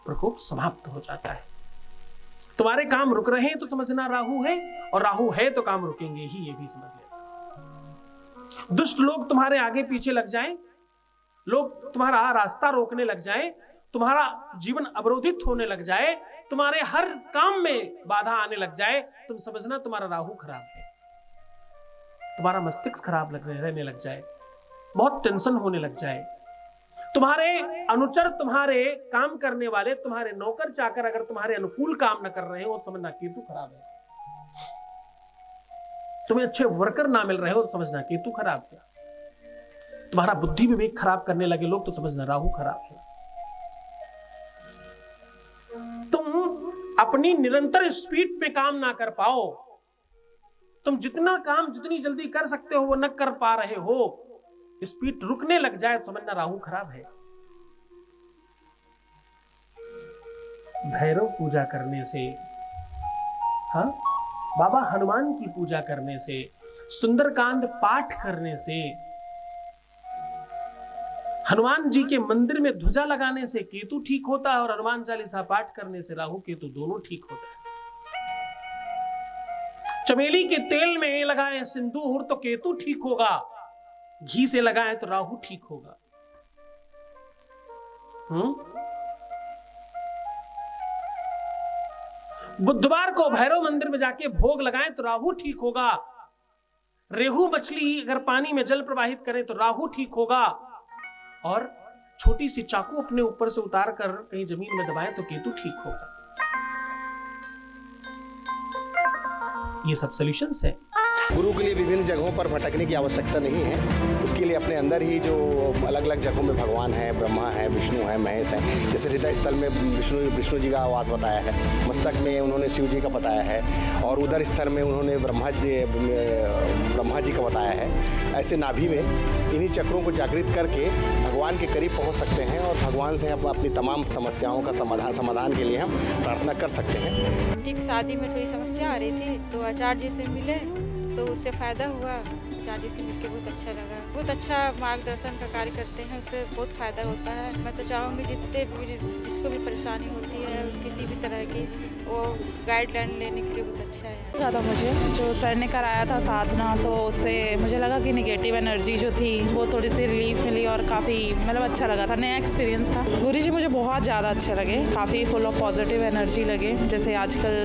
प्रकोप समाप्त हो जाता है। तुम्हारे काम रुक रहे हैं तो समझना राहु है, और राहु है तो काम रुकेंगे ही, ये भी समझ लेना। दुष्ट लोग तुम्हारे आगे पीछे लग जाएं, लोग तुम्हारा रास्ता रोकने लग जाएं, तुम्हारा जीवन अवरोधित होने लग जाए, तुम्हारे हर काम में बाधा आने लग जाए, तुम समझना तुम्हारा राहु खराब है। तुम्हारा मस्तिष्क खराब रहने लग जाए, बहुत टेंशन होने लग जाए, तुम्हारे अनुचर, तुम्हारे काम करने वाले, तुम्हारे नौकर चाकर अगर तुम्हारे अनुकूल काम न कर रहे हो तो समझना केतु खराब है। तुम्हें अच्छे वर्कर ना मिल रहे हो तो समझना केतु खराब है। तुम्हारा बुद्धि विवेक खराब करने लगे लोग तो समझना राहु खराब है। तुम अपनी निरंतर स्पीड पे काम ना कर पाओ, तुम जितना काम जितनी जल्दी कर सकते हो वो न कर पा रहे हो, स्पीड रुकने लग जाए तो समझना राहु खराब है। भैरव पूजा करने से, हाँ, बाबा हनुमान की पूजा करने से, सुंदरकांड पाठ करने से, हनुमान जी के मंदिर में ध्वजा लगाने से केतु ठीक होता है, और हनुमान चालीसा पाठ करने से राहु केतु दोनों ठीक होते हैं। चमेली के तेल में लगाए सिंदूर तो केतु ठीक होगा, घी से लगाए तो राहु ठीक होगा। बुधवार को भैरव मंदिर में जाके भोग लगाएं तो राहु ठीक होगा। रेहू मछली अगर पानी में जल प्रवाहित करें तो राहु ठीक होगा, और छोटी सी चाकू अपने ऊपर से उतार कर कहीं जमीन में दबाएं तो केतु ठीक होगा। ये सब सॉल्यूशंस है। गुरु के लिए विभिन्न जगहों पर भटकने की आवश्यकता नहीं है। उसके लिए अपने अंदर ही जो अलग अलग जगहों में भगवान है, ब्रह्मा है, विष्णु है, महेश है। जैसे हृदय स्थल में विष्णु जी का आवास बताया है, मस्तक में उन्होंने शिव जी का बताया है, और उदर स्थल में उन्होंने ब्रह्मा जी का बताया है। ऐसे नाभि में इन्हीं चक्रों को जागृत करके भगवान के करीब पहुँच सकते हैं, और भगवान से अपनी तमाम समस्याओं का समाधान के लिए हम प्रार्थना कर सकते हैं। ठीक, शादी में थोड़ी समस्या आ रही थी तो आचार्य जी से मिले तो उससे फ़ायदा हुआ। आचार्य से मिलकर बहुत अच्छा लगा, बहुत अच्छा मार्गदर्शन का कार्य करते हैं, उससे बहुत फ़ायदा होता है। मैं तो चाहूँगी जिसको भी परेशानी होती है किसी भी तरह की, वो गाइडलाइन लेने के लिए बहुत अच्छा है। लगा था मुझे जो सर ने कराया था साधना, तो उससे मुझे लगा कि नेगेटिव एनर्जी जो थी वो थोड़ी सी रिलीफ मिली, और काफ़ी मतलब अच्छा लगा था, नया एक्सपीरियंस था। गुरुजी मुझे बहुत ज़्यादा अच्छे लगे, काफ़ी फुल ऑफ पॉजिटिव एनर्जी लगे। जैसे आजकल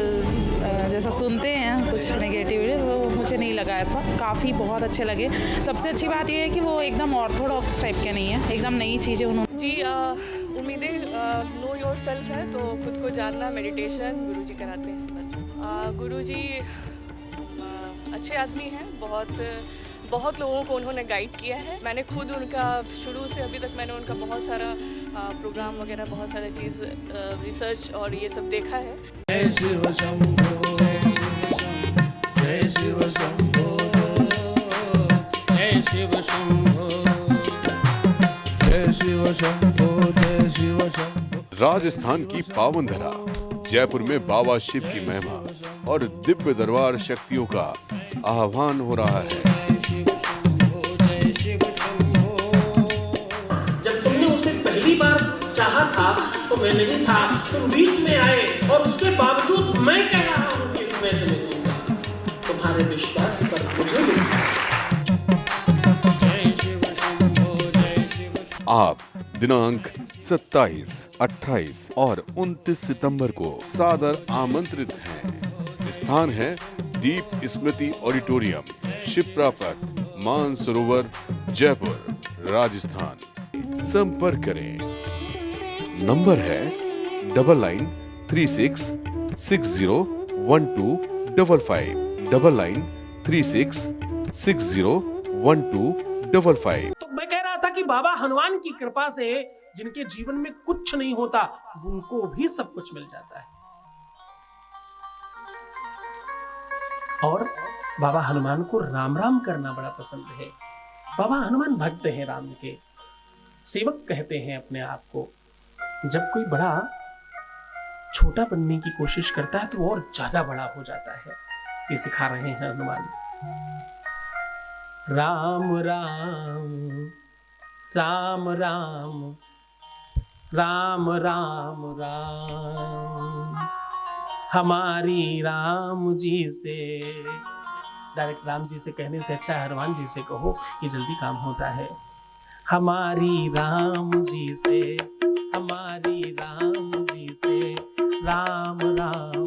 जैसा सुनते हैं कुछ नेगेटिव, वो मुझे नहीं लगा ऐसा, काफ़ी बहुत अच्छे लगे। सबसे अच्छी बात ये है कि वो एकदम ऑर्थोडॉक्स टाइप के नहीं है, एकदम नई चीज़ें उन्होंने। जी उम्मीदें नो योर सेल्फ है, तो खुद को जानना, मेडिटेशन गुरुजी कराते हैं बस। गुरुजी अच्छे आदमी हैं, बहुत बहुत लोगों को उन्होंने गाइड किया है। मैंने खुद उनका शुरू से अभी तक मैंने उनका बहुत सारा प्रोग्राम वगैरह, बहुत सारा चीज़ रिसर्च और ये सब देखा है। जय शिव शंभो, जय शिव शंभो, जय शिव शंभो, जय शिव शंभो, जय शिव शंभो, जय शिव शंभो। राजस्थान की पावन धरा जयपुर में बाबा शिव की महिमा और दिव्य दरबार शक्तियों का आह्वान हो रहा है। जब तुमने उसे पहली बार चाहा था तो मैं नहीं था, तुम बीच में आए और उसके बावजूद मैं कह रहा हूँ कि मैं तुम्हें दूंगा। तुम्हारे विश्वास पर मुझे मिलता है। आप दिनांक 27, 28 और 29 सितंबर को सादर आमंत्रित हैं। स्थान है दीप स्मृति ऑडिटोरियम, शिप्रा पथ, मानसरोवर, जयपुर, राजस्थान। संपर्क करें। नंबर है 9936601255, 9936601255। तो मैं कह रहा था कि बाबा हनुमान की कृपा से जिनके जीवन में कुछ नहीं होता उनको भी सब कुछ मिल जाता है। और बाबा हनुमान को राम राम करना बड़ा पसंद है। बाबा हनुमान भक्त हैं, राम के सेवक कहते हैं अपने आप को। जब कोई बड़ा छोटा बनने की कोशिश करता है तो वो और ज्यादा बड़ा हो जाता है। ये सिखा रहे हैं हनुमान। राम राम राम राम राम राम राम, हमारी राम जी से। डायरेक्ट राम जी से कहने से अच्छा हनुमान जी से कहो, ये जल्दी काम होता है। हमारी राम जी से, हमारी राम जी से, राम राम,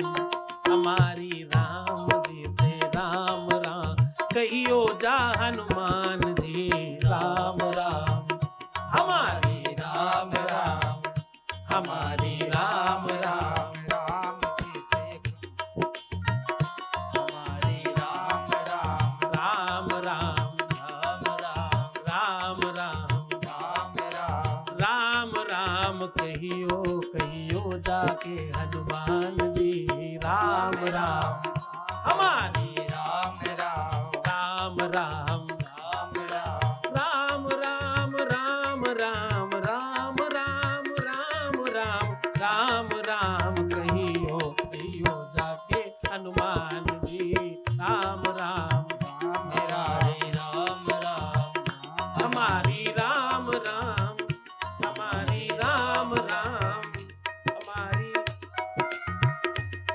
हमारी राम जी से, राम राम, कहियो जा हनुमान जी, राम राम, हमारी राम राम, हमारी राम राम, राम जी से हमारी राम राम, राम राम, राम राम, राम राम, राम राम, राम राम, कहियो कहियो जाके हनुमान जी, राम राम, हमारी राम राम, राम राम, राम राम, राम राम, राम राम, राम राम, राम राम, राम राम, कहियो कहियो जाके हनुमान जी, राम राम, हमारी राम राम, हमारी राम राम, हमारी राम राम, हमारी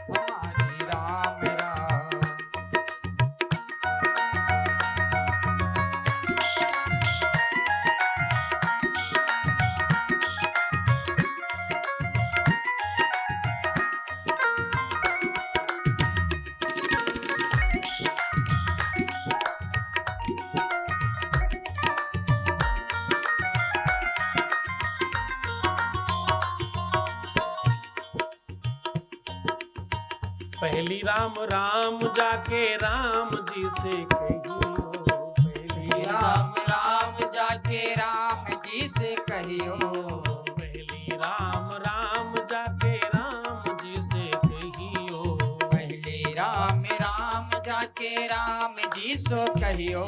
हमारी राम राम। पहली राम राम जाके राम जी से कहियो, पहली राम राम जाके राम जी से कहियो, पहली राम राम जाके राम जी से कहियो, पहले राम राम जाके राम जी सो कहियो,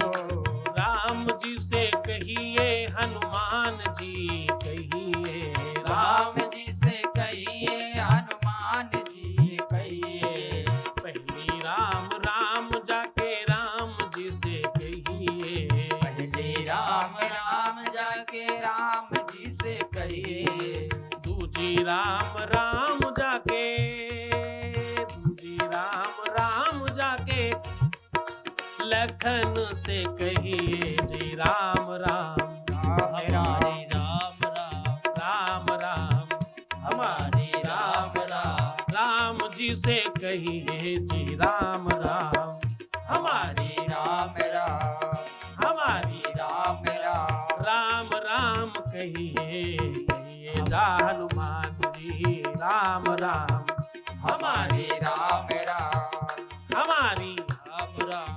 राम जी से कहिए हनुमान जी कहिए, राम जी से कहिए हनुमान जी कहिए, पहली राम राम जाके राम जी से कहिए, पहले राम राम जाके राम जी से कहिए, दूजी राम राम जाके, दूजी राम राम जाके लखन से कहिए जी, राम राम, हमारी राम राम, राम राम, हमारी राम राम, राम जी से कहिए जी, राम राम, हमारी राम राम, हमारी राम राम, राम राम, कहिए कहिए जा हनुमान जी, राम राम, हमारी राम राम, हमारी राम राम,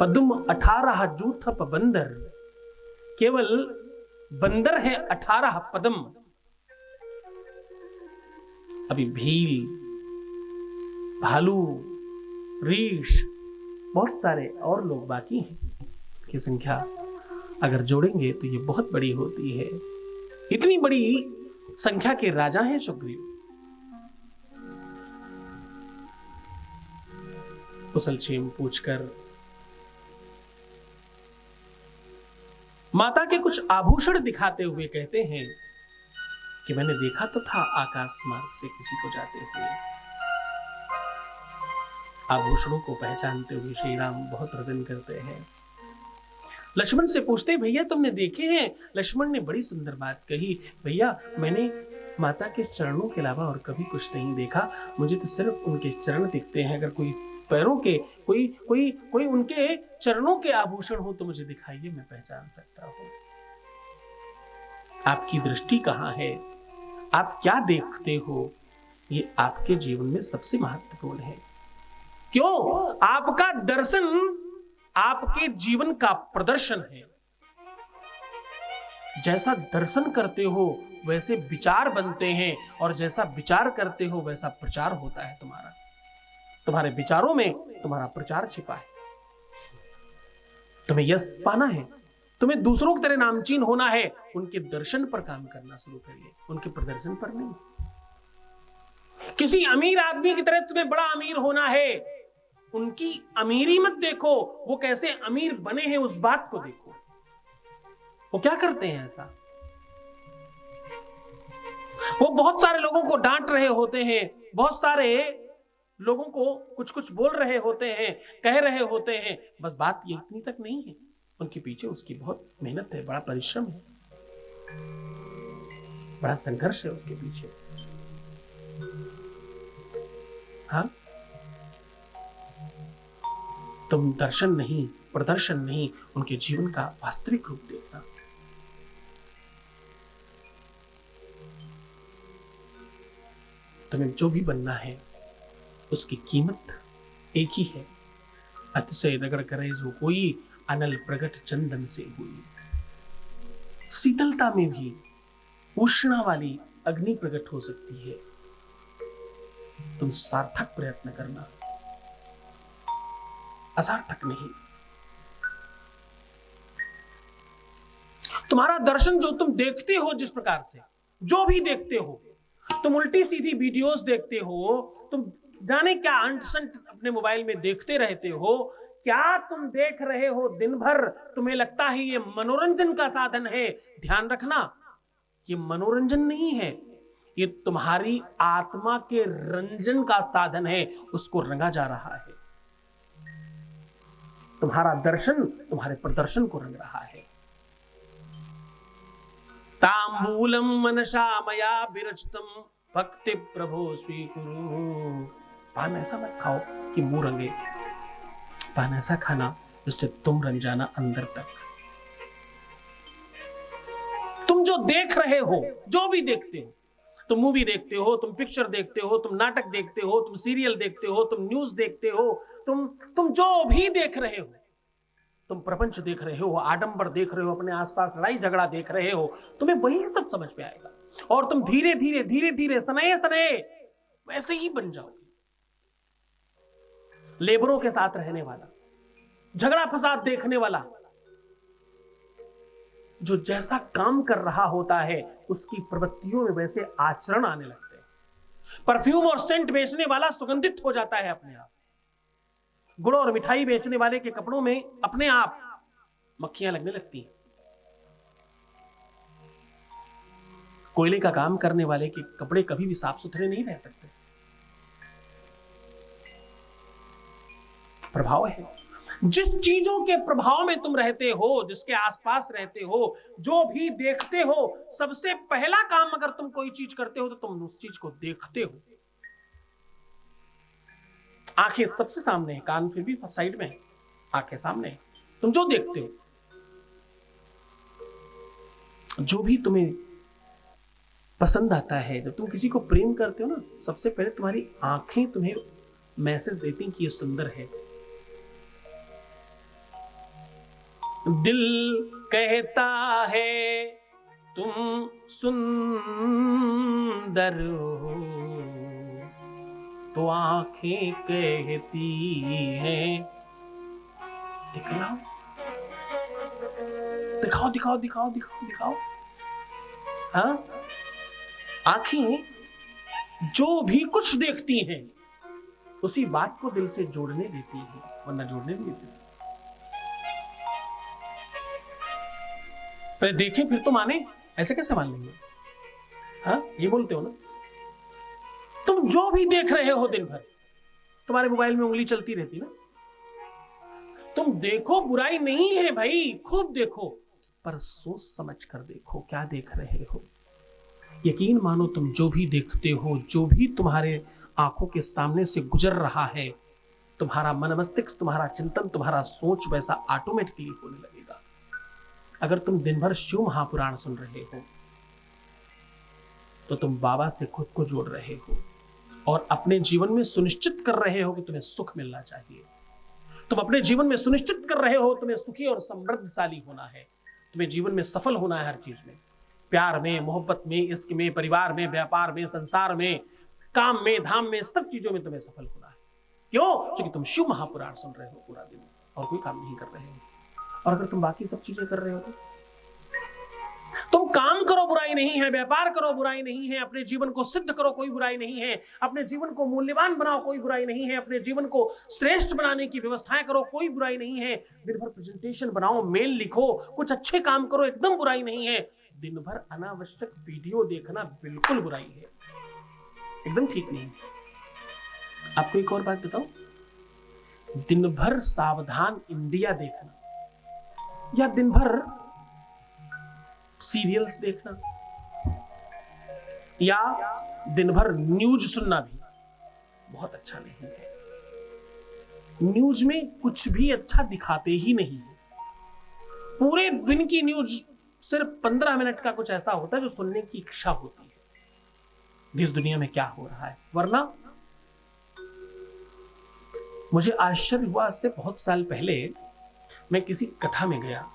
पद्म 18 जूथप बंदर, केवल बंदर है 18 पद्म। अभी भील, भालू, रीछ, बहुत सारे और लोग बाकी हैं की संख्या अगर जोड़ेंगे तो ये बहुत बड़ी होती है। इतनी बड़ी संख्या के राजा हैं सुग्रीव। कुशलक्षेम पूछकर माता के कुछ आभूषण दिखाते हुए कहते हैं कि मैंने देखा तो था आकाश मार्ग से किसी को जाते हुए। आभूषणों को पहचानते हुए श्री राम बहुत हृदय करते हैं। लक्ष्मण से पूछते, भैया तुमने देखे हैं? लक्ष्मण ने बड़ी सुंदर बात कही, भैया मैंने माता के चरणों के अलावा और कभी कुछ नहीं देखा, मुझे तो सिर्फ उनके चरण दिखते हैं। अगर कोई पैरों के कोई उनके चरणों के आभूषण हो तो मुझे दिखाइए, मैं पहचान सकता हूं। आपकी दृष्टि कहां है? आप क्या देखते हो? ये आपके जीवन में सबसे महत्वपूर्ण है। क्यों? आपका दर्शन आपके जीवन का प्रदर्शन है। जैसा दर्शन करते हो वैसे विचार बनते हैं, और जैसा विचार करते हो वैसा प्रचार होता है तुम्हारा। तुम्हारे विचारों में तुम्हारा प्रचार छिपा है। तुम्हें यश पाना है, तुम्हें दूसरों की तरह नामचीन होना है, उनके दर्शन पर काम करना शुरू करिए, उनके प्रदर्शन पर नहीं। किसी अमीर आदमी की तरह तुम्हें बड़ा अमीर होना है, उनकी अमीरी मत देखो, वो कैसे अमीर बने हैं उस बात को देखो। वो क्या करते हैं ऐसा? वो बहुत सारे लोगों को डांट रहे होते हैं, बहुत सारे लोगों को कुछ कुछ बोल रहे होते हैं, कह रहे होते हैं, बस बात ये इतनी तक नहीं है। उनके पीछे उसकी बहुत मेहनत है, बड़ा परिश्रम है, बड़ा संघर्ष है उसके पीछे। हाँ, तुम दर्शन नहीं, प्रदर्शन नहीं, उनके जीवन का वास्तविक रूप देखना। तुम्हें जो भी बनना है उसकी कीमत एक ही है। अतिशय रगड़ करे जो कोई, अनल प्रगट चंदन से हुई। शीतलता में भी उष्णा वाली अग्नि प्रकट हो सकती है। तुम सार्थक प्रयत्न करना, असार्थक नहीं। तुम्हारा दर्शन जो तुम देखते हो, जिस प्रकार से जो भी देखते हो, तुम उल्टी सीधी वीडियोस देखते हो, तुम जाने क्या अंट संट अपने मोबाइल में देखते रहते हो, क्या तुम देख रहे हो दिन भर? तुम्हें लगता है ये मनोरंजन का साधन है। ध्यान रखना, ये मनोरंजन नहीं है, ये तुम्हारी आत्मा के रंजन का साधन है, उसको रंगा जा रहा है। तुम्हारा दर्शन तुम्हारे प्रदर्शन को रंग रहा है। तांबूलम मनसा मया विरचितम भक्ति प्रभो स्वीकुरु। पान ऐसा मत खाओ कि मुंह रंगे, पान ऐसा खाना जिससे तुम रंग जाना अंदर तक। तुम जो देख रहे हो, जो भी देखते हो, तुम मूवी देखते हो, तुम पिक्चर देखते हो, तुम नाटक देखते हो, तुम सीरियल देखते हो, तुम न्यूज देखते हो, तुम जो भी देख रहे हो, तुम प्रपंच देख रहे हो, आडंबर देख रहे हो, अपने आसपास लड़ाई झगड़ा देख रहे हो, तुम्हें वही सब समझ में आएगा और तुम धीरे धीरे धीरे धीरे सनए सनए वैसे ही बन जाओगे। लेबरों के साथ रहने वाला, झगड़ा फसाद देखने वाला, जो जैसा काम कर रहा होता है उसकी प्रवृत्तियों में वैसे आचरण आने लगते हैं। परफ्यूम और सेंट बेचने वाला सुगंधित हो जाता है अपने आप। गुड़ और मिठाई बेचने वाले के कपड़ों में अपने आप मक्खियां लगने लगती हैं। कोयले का काम करने वाले के कपड़े कभी भी साफ सुथरे नहीं रह सकते। प्रभाव है। जिस चीजों के प्रभाव में तुम रहते हो, जिसके आसपास रहते हो, जो भी देखते हो, सबसे पहला काम अगर तुम कोई चीज करते हो तो तुम उस चीज को देखते हो। आंखें सबसे सामने है, कान फिर भी साइड में है, आंखें सामने है। तुम जो देखते हो, जो भी तुम्हें पसंद आता है, जब तुम किसी को प्रेम करते हो ना, सबसे पहले तुम्हारी आंखें तुम्हें मैसेज देती हैं कि ये सुंदर है। दिल कहता है तुम सुंदर हो, तो आंखें कहती हैं दिखलाओ, दिखाओ दिखाओ दिखाओ दिखाओ दिखाओ। हाँ, आंखें जो भी कुछ देखती हैं उसी बात को दिल से जोड़ने देती है, वरना जोड़ने नहीं देती। पहले देखें फिर तो माने, ऐसे कैसे मान लेंगे? हाँ, ये बोलते हो ना। तुम जो भी देख रहे हो दिन भर, तुम्हारे मोबाइल में उंगली चलती रहती ना, तुम देखो, बुराई नहीं है भाई, खूब देखो, पर सोच समझ कर देखो क्या देख रहे हो। यकीन मानो तुम जो भी देखते हो, जो भी तुम्हारे आंखों के सामने से गुजर रहा है, तुम्हारा मन मस्तिष्क, तुम्हारा चिंतन, तुम्हारा सोच वैसा ऑटोमेटिकली होने लगेगा। अगर तुम दिन भर शिव महापुराण सुन रहे हो तो तुम बाबा से खुद को जोड़ रहे हो और अपने जीवन में सुनिश्चित कर रहे हो कि तुम्हें सुख मिलना चाहिए। तुम अपने जीवन में सुनिश्चित कर रहे हो तुम्हें सुखी और समृद्धशाली होना है, तुम्हें जीवन में सफल होना है, हर चीज में, प्यार में, मोहब्बत में, इश्क में, परिवार में, व्यापार में, संसार में, काम में, धाम में, सब चीजों में तुम्हें सफल होना है। क्यों? क्योंकि तुम शिव महापुराण सुन रहे हो पूरा दिन और कोई काम नहीं कर रहे हो। और अगर तुम बाकी सब चीजें कर रहे हो तो तुम काम करो, बुराई नहीं है, व्यापार करो, बुराई नहीं है, अपने जीवन को सिद्ध करो, कोई बुराई नहीं है, अपने जीवन को मूल्यवान बनाओ, कोई बुराई नहीं है, अपने जीवन को श्रेष्ठ बनाने की व्यवस्थाएं करो, कोई बुराई नहीं है, दिन भर प्रेजेंटेशन बनाओ, मेल लिखो, कुछ अच्छे काम करो, एकदम बुराई नहीं है। दिन भर अनावश्यक वीडियो देखना बिल्कुल बुराई है, एकदम ठीक नहीं। आपको एक और बात बताऊं, दिन भर सावधान इंडिया देखना या दिन भर सीरियल्स देखना या दिन भर न्यूज सुनना भी बहुत अच्छा नहीं है। न्यूज में कुछ भी अच्छा दिखाते ही नहीं है। पूरे दिन की न्यूज सिर्फ 15 मिनट का कुछ ऐसा होता है जो सुनने की इच्छा होती है, देश दुनिया में क्या हो रहा है। वरना मुझे आश्चर्य हुआ, इससे बहुत साल पहले मैं किसी कथा में गया,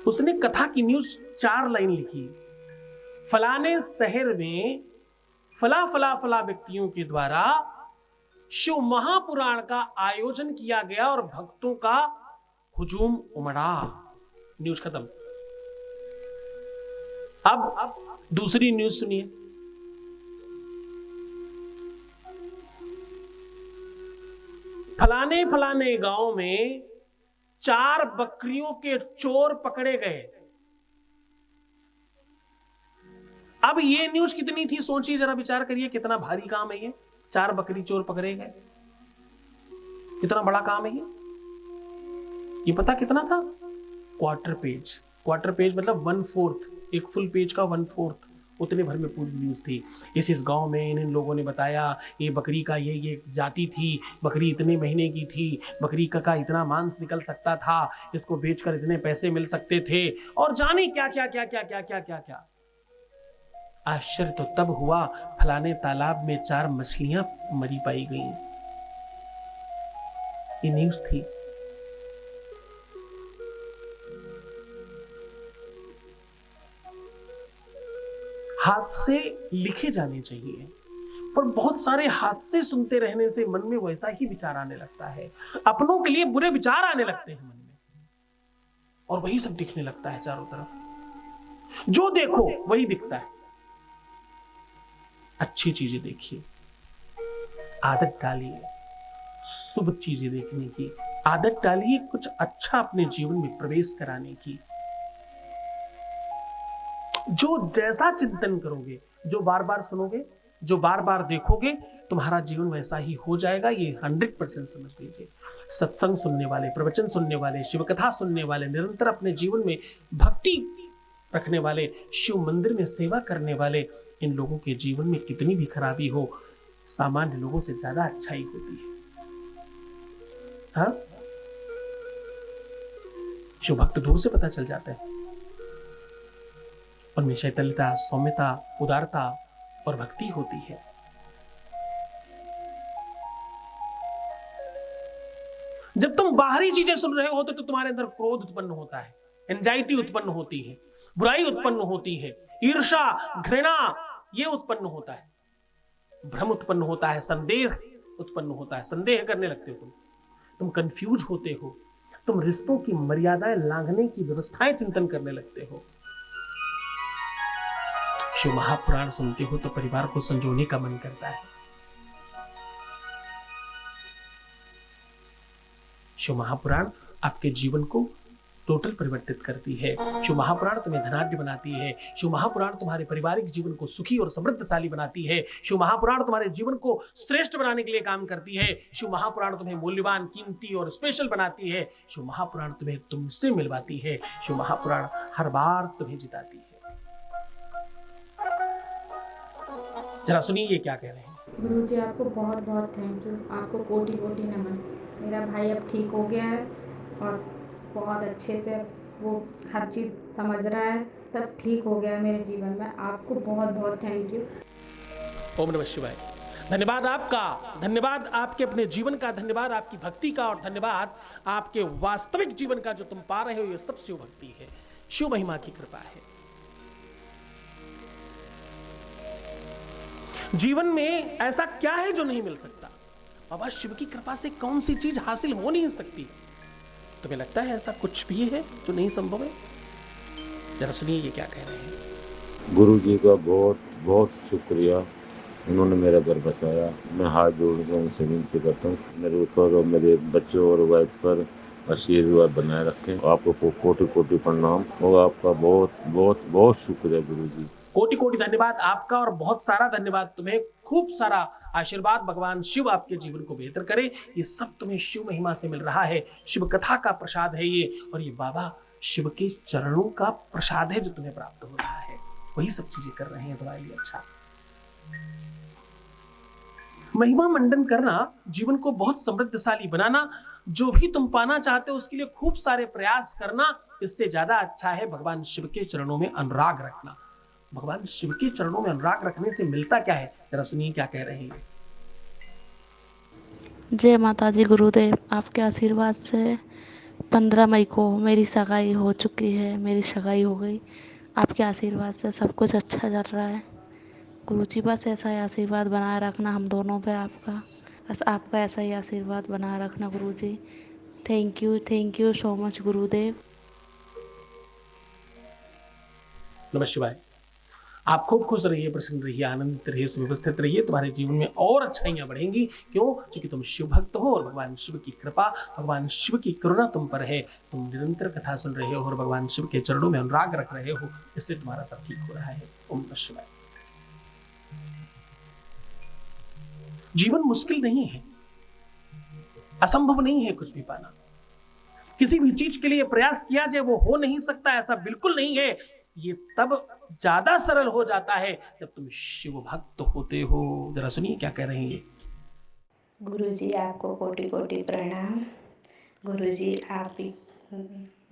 उसने कथा की न्यूज 4 लाइन लिखी, फलाने शहर में फला फला फला व्यक्तियों के द्वारा शिव महापुराण का आयोजन किया गया और भक्तों का हुजूम उमड़ा। न्यूज खत्म। अब दूसरी न्यूज सुनिए, फलाने फलाने गांव में 4 बकरियों के चोर पकड़े गए। अब ये न्यूज कितनी थी, सोचिए जरा, विचार करिए, कितना भारी काम है ये। 4 बकरी चोर पकड़े गए, कितना बड़ा काम है ये पता कितना था? Quarter page. क्वार्टर पेज मतलब 1/4, एक फुल पेज का 1/4, उतने भर में पूरी न्यूज थी। इस गांव में इन लोगों ने बताया ये बकरी का ये जाति थी, बकरी इतने महीने की थी, बकरी का इतना मांस निकल सकता था, इसको बेचकर इतने पैसे मिल सकते थे, और जाने क्या क्या क्या क्या क्या क्या क्या क्या। आश्चर्य तो तब हुआ, फलाने तालाब में 4 मछलियां मरी पाई गईं। ये न्यूज थी। हादसे लिखे जाने चाहिए, पर बहुत सारे हादसे सुनते रहने से मन में वैसा ही विचार आने लगता है, अपनों के लिए बुरे विचार आने लगते हैं मन में, और वही सब दिखने लगता है चारों तरफ। जो देखो वही दिखता है। अच्छी चीजें देखिए, आदत डालिए, शुभ चीजें देखने की आदत डालिए, कुछ अच्छा अपने जीवन में प्रवेश कराने की। जो जैसा चिंतन करोगे, जो बार बार सुनोगे, जो बार बार देखोगे, तुम्हारा जीवन वैसा ही हो जाएगा, ये 100% समझ लीजिए। सत्संग सुनने वाले, प्रवचन सुनने वाले, शिव कथा सुनने वाले, निरंतर अपने जीवन में भक्ति रखने वाले, शिव मंदिर में सेवा करने वाले, इन लोगों के जीवन में कितनी भी खराबी हो, सामान्य लोगों से ज्यादा अच्छाई होती है। हाँ, शिव भक्त दूर से पता चल जाता है, उनमें शैतल्यता, सौम्यता, उदारता और भक्ति होती है। जब तुम बाहरी चीजें सुन रहे होते तो तुम्हारे अंदर क्रोध उत्पन्न होता है, एंजाइटी उत्पन्न होती है, बुराई उत्पन्न होती है, ईर्ष्या, घृणा ये उत्पन्न होता है, भ्रम उत्पन्न होता है, संदेह उत्पन्न होता है, संदेह करने लगते हो तुम कंफ्यूज होते हो, तुम रिश्तों की मर्यादाएं लांघने की व्यवस्थाएं चिंतन करने लगते हो। शिव महापुराण सुनते हो तो परिवार को संजोने का मन करता है। शिव महापुराण आपके जीवन को टोटल परिवर्तित करती है। शिव महापुराण तुम्हें धनाढ्य बनाती है। शिव महापुराण तुम्हारे पारिवारिक जीवन को सुखी और समृद्धशाली बनाती है। शिव महापुराण तुम्हारे जीवन को श्रेष्ठ बनाने के लिए काम करती है। शिव महापुराण तुम्हें मूल्यवान, कीमती और स्पेशल बनाती है। शिव महापुराण तुम्हें तुमसे मिलवाती है। शिव महापुराण हर बार तुम्हें जिताती है। जरा सुनिए ये क्या कह रहे हैं। गुरु जी आपको बहुत बहुत थैंक यू, आपको कोटि कोटि नमन। मेरा भाई अब ठीक हो गया है और बहुत अच्छे से वो हर चीज़ समझ रहा है, सब ठीक हो गया है मेरे जीवन में। आपको बहुत बहुत थैंक यू। ओम नमः शिवाय। धन्यवाद आपका, धन्यवाद आपके अपने जीवन का, धन्यवाद आपकी भक्ति का और धन्यवाद आपके वास्तविक जीवन का जो तुम पा रहे हो। ये सब शिव भक्ति है, शिव महिमा की कृपा है। जीवन में ऐसा क्या है जो नहीं मिल सकता? बाबा शिव की कृपा से कौन सी चीज हासिल हो नहीं सकती? तुम्हें लगता है ऐसा कुछ भी है जो नहीं संभव है? जरा सुनिए ये क्या कह रहे हैं। गुरु जी का बहुत बहुत शुक्रिया, उन्होंने मेरा घर बसाया। मैं हाथ जोड़ के उनसे विनती करता हूँ मेरे ऊपर और मेरे बच्चों और वाइफ पर आशीर्वाद बनाए रखें। आपको कोटि कोटि प्रणाम और आपका बहुत बहुत बहुत शुक्रिया गुरु जी। कोटि कोटि धन्यवाद आपका और बहुत सारा धन्यवाद तुम्हें। खूब सारा आशीर्वाद, भगवान शिव आपके जीवन को बेहतर करे। ये सब तुम्हें शिव महिमा से मिल रहा है, शिव कथा का प्रसाद है ये, और ये बाबा शिव के चरणों का प्रसाद है जो तुम्हें प्राप्त हो रहा है। वही सब चीजें कर रहे हैं तुम्हारे लिए। अच्छा, महिमा मंडन करना, जीवन को बहुत समृद्धशाली बनाना, जो भी तुम पाना चाहते हो उसके लिए खूब सारे प्रयास करना, इससे ज्यादा अच्छा है भगवान शिव के चरणों में अनुराग रखना। भगवान शिव के चरणों में अनुराग रखने से मिलता क्या है, जरा सुनिए क्या कह रहे हैं। जय माता जी गुरुदेव, आपके आशीर्वाद से 15 मई को मेरी सगाई हो चुकी है, मेरी सगाई हो गई। आपके आशीर्वाद से सब कुछ अच्छा चल रहा है। गुरु जी बस ऐसा ही आशीर्वाद बनाए रखना हम दोनों पे आपका, बस आपका ऐसा ही आशीर्वाद बनाए रखना गुरु जी। थैंक यू सो मच गुरुदेव। नमः शिवाय। आप खूब खुश रहिए, प्रसन्न रहिए, आनंदित रहिए, सुव्यवस्थित रहिए। तुम्हारे जीवन में और अच्छाइयां बढ़ेंगी। क्यों? क्योंकि तुम शिव भक्त हो और भगवान शिव की कृपा, भगवान शिव की करुणा तुम पर है। तुम निरंतर कथा सुन रहे हो और भगवान शिव के चरणों में अनुराग रख रहे हो, इसलिए तुम्हारा सब ठीक हो रहा है। ओम नमः शिवाय। जीवन मुश्किल नहीं है, असंभव नहीं है कुछ भी पाना। किसी भी चीज के लिए प्रयास किया जाए वो हो नहीं सकता, ऐसा बिल्कुल नहीं है। ये तब ज्यादा सरल हो जाता है जब तुम शिव भक्त होते हो। जरा सुनिए क्या कह रहे हैं। गुरुजी आपको कोटि कोटि प्रणाम। गुरुजी आप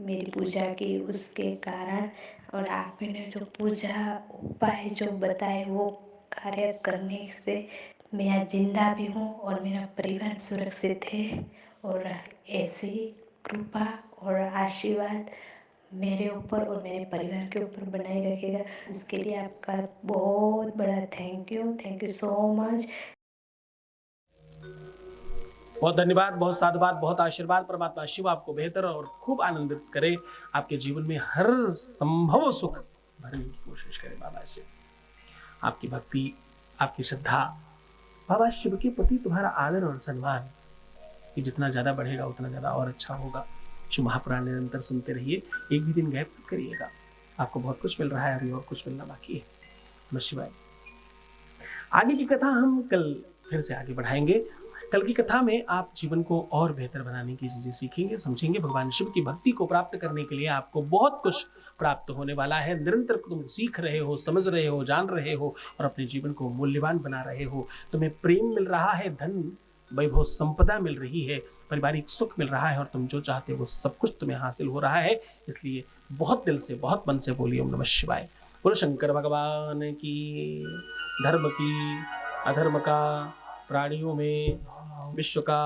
मेरी पूजा की उसके कारण और आपने जो पूजा उपाय जो बताए वो कार्य करने से मैं जिंदा भी हूँ और मेरा परिवार सुरक्षित है। और ऐसी कृपा और आशीर्वाद मेरे ऊपर और मेरे परिवार के ऊपर बनाए रखेगा। इसके लिए आपका बहुत बड़ा थैंक यू सो मच। बहुत धन्यवाद, बहुत साधुवाद, बहुत आशीर्वाद। परमात्मा शिव आपको बेहतर और खूब आनंदित करे, आपके जीवन में हर संभव सुख भरने की कोशिश करे। बाबा शिव आपकी भक्ति, आपकी श्रद्धा, बाबा शिव के प्रति तुम्हारा आदर और सम्मान, ये जितना ज्यादा बढ़ेगा उतना ज्यादा और अच्छा होगा। शिव महापुराण निरंतर सुनते रहिए, एक भी दिन गैप मत करिएगा। आपको बहुत कुछ मिल रहा है, अभी और कुछ मिलना बाकी है। नमः शिवाय। आगे की कथा हम कल फिर से आगे बढ़ाएंगे। कल की कथा में आप जीवन को और बेहतर बनाने की चीजें सीखेंगे, समझेंगे। भगवान शिव की भक्ति को प्राप्त करने के लिए आपको बहुत कुछ प्राप्त होने वाला है। निरंतर तुम सीख रहे हो, समझ रहे हो, जान रहे हो और अपने जीवन को मूल्यवान बना रहे हो। तुम्हें प्रेम मिल रहा है, धन वैभव संपदा मिल रही है, पारिवारिक सुख मिल रहा है और तुम जो चाहते हो वो सब कुछ तुम्हें हासिल हो रहा है। इसलिए बहुत दिल से, बहुत मन से बोलिए ओम नमः शिवाय। बोलो शंकर भगवान की, धर्म की, अधर्म का, प्राणियों में विश्व का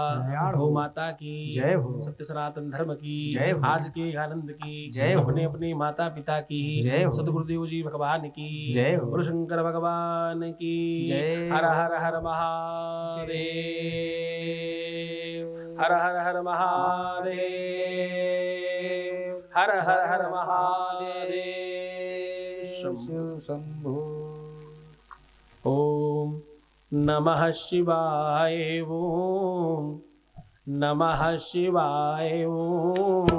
गौ माता की जय हो। सत्य सनातन धर्म की जय हो। आज के आनंद की जय हो। अपने अपने माता पिता की जय हो। सदगुरुदेव जी भगवान की जय हो। गुरु शंकर भगवान की जय हर हर हर महादेव हर हर हर महादेव हर हर हर महादेव शंभो। ओम नमः शिवाय ओम नमः शिवाय ओम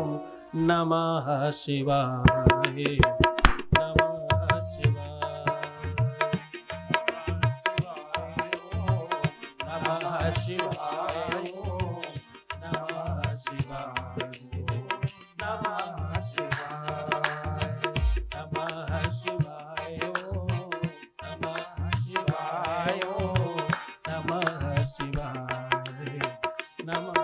नमः शिवाय नमः शिवाय नमः शिवाय नमः शिवाय नमः शिवाय नमः शिवाय नमः शिवाय नमः शिवाय नमः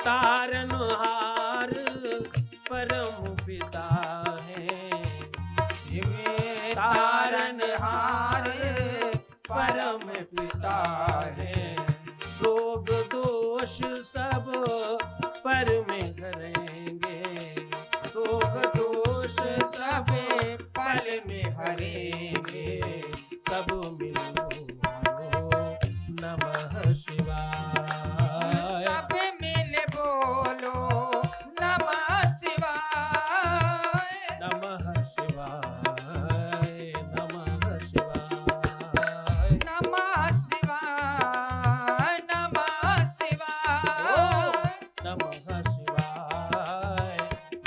तारनहार परम पिता है शिव तारनहार परम पिता है रोग दोष सब पर में करेंगे रोग दोष सब पल में हरेंगे सब मिलो नमः शिवाय सब मिल बोलो नमः शिवाय नमः शिवाय नमः शिवाय नमः शिवाय नमः शिवाय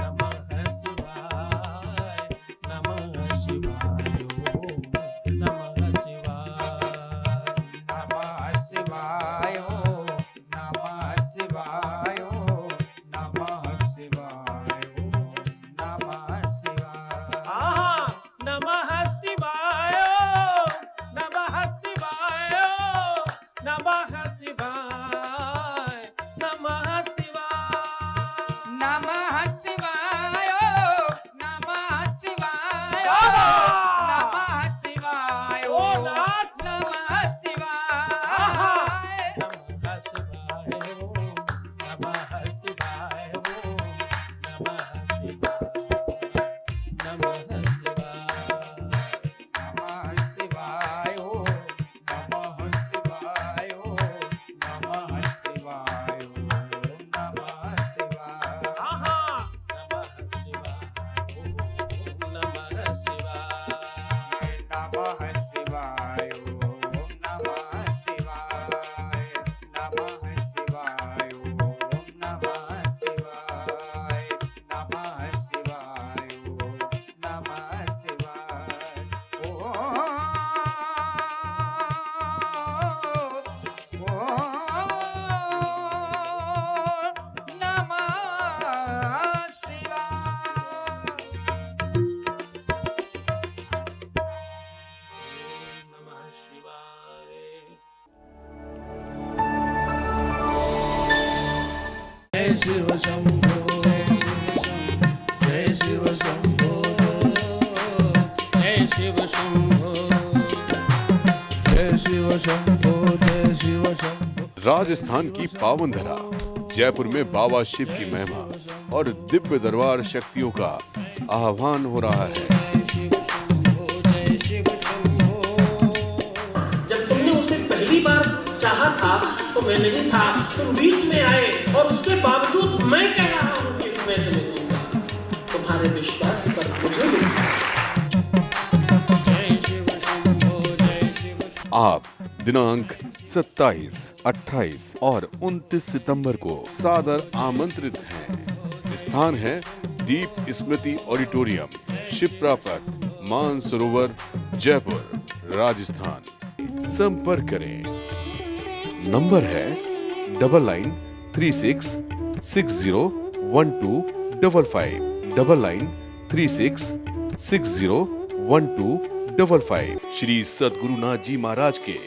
नमः शिवाय नमः शिवाय नमः शिवाय नमः शिवाय नमः शिवाय नमः शिवाय नमः शिवाय आहा नमः शिवाय नमः शिवाय नमः शिवाय नमः शिवाय नमः शिवाय नमः शिवाय नमः शिवाय ओ नाथ नमः शिवाय नमः शिवाय नमः शिवाय नमः शिवाय नमः शिवाय नमः शिवाय नमः शिवाय नमः शिवाय आहा नमः शिवाय नमः शिवाय नमः शिवाय नमः शिवाय नमः शिवाय नमः शिवाय नमः शिवाय नमः शिवाय नमः शिवाय जय शिव शंभो जय शिव शंभो जय शिव शंभो जय शिव शंभो जय शिव शंभो। राजस्थान की पावन धरा जयपुर में बाबा शिव की महिमा और दिव्य दरबार शक्तियों का आह्वान हो रहा है। जय शिव शंभो जय शिव शंभो बार चाहा था तो मैं नहीं था, तुम बीच में आए और उसके बावजूद मैं कह रहा हूं कि मैं तुम्हें दूंगा। तुम्हारे विश्वास पर मुझे विश्वास। जय शिव शंभो, जय शिव शंभो। आप दिनांक 27, 28 और 29 सितंबर को सादर आमंत्रित हैं। स्थान है दीप स्मृति ऑडिटोरियम, शिप्रा पथ, मानसरोवर, जयपुर, राजस्थान। संपर्क करें। नंबर है 9936601255, 9936601255। श्री सद्गुरुनाथ जी महाराज के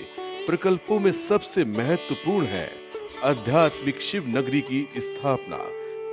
प्रकल्पों में सबसे महत्वपूर्ण है आध्यात्मिक शिव नगरी की स्थापना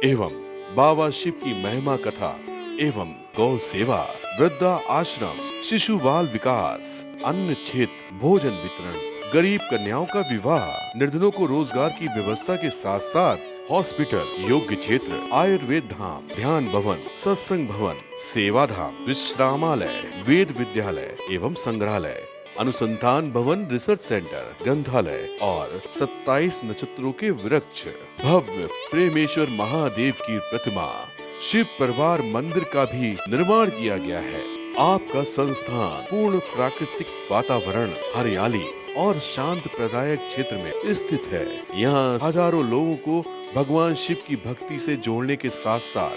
एवं बाबा शिव की महिमा कथा एवं गौ सेवा, वृद्धा आश्रम, शिशु बाल विकास, अन्न क्षेत्र, भोजन वितरण, गरीब कन्याओं का विवाह, निर्धनों को रोजगार की व्यवस्था के साथ साथ हॉस्पिटल, योग्य क्षेत्र, आयुर्वेद धाम, ध्यान भवन, सत्संग भवन, सेवा धाम, विश्रामालय, वेद विद्यालय एवं संग्रहालय, अनुसंधान भवन, रिसर्च सेंटर, ग्रंथालय और 27 नक्षत्रों के वृक्ष, भव्य प्रेमेश्वर महादेव की प्रतिमा, शिव परिवार मंदिर का भी निर्माण किया गया है। आपका संस्थान पूर्ण प्राकृतिक वातावरण, हरियाली और शांत प्रदायक क्षेत्र में स्थित है। यहाँ हजारों लोगों को भगवान शिव की भक्ति से जोड़ने के साथ साथ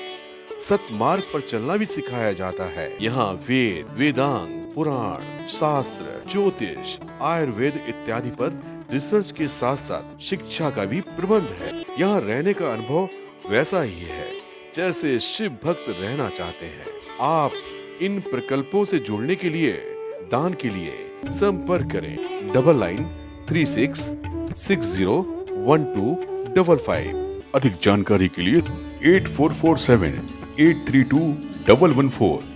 सतमार्ग पर चलना भी सिखाया जाता है। यहाँ वेद, वेदांग, पुराण, शास्त्र, ज्योतिष, आयुर्वेद इत्यादि पर रिसर्च के साथ साथ शिक्षा का भी प्रबंध है। यहाँ रहने का अनुभव वैसा ही है जैसे शिव भक्त रहना चाहते हैं। आप इन प्रकल्पों से जुड़ने के लिए, दान के लिए संपर्क करें 9936601255। अधिक जानकारी के लिए 8447832114।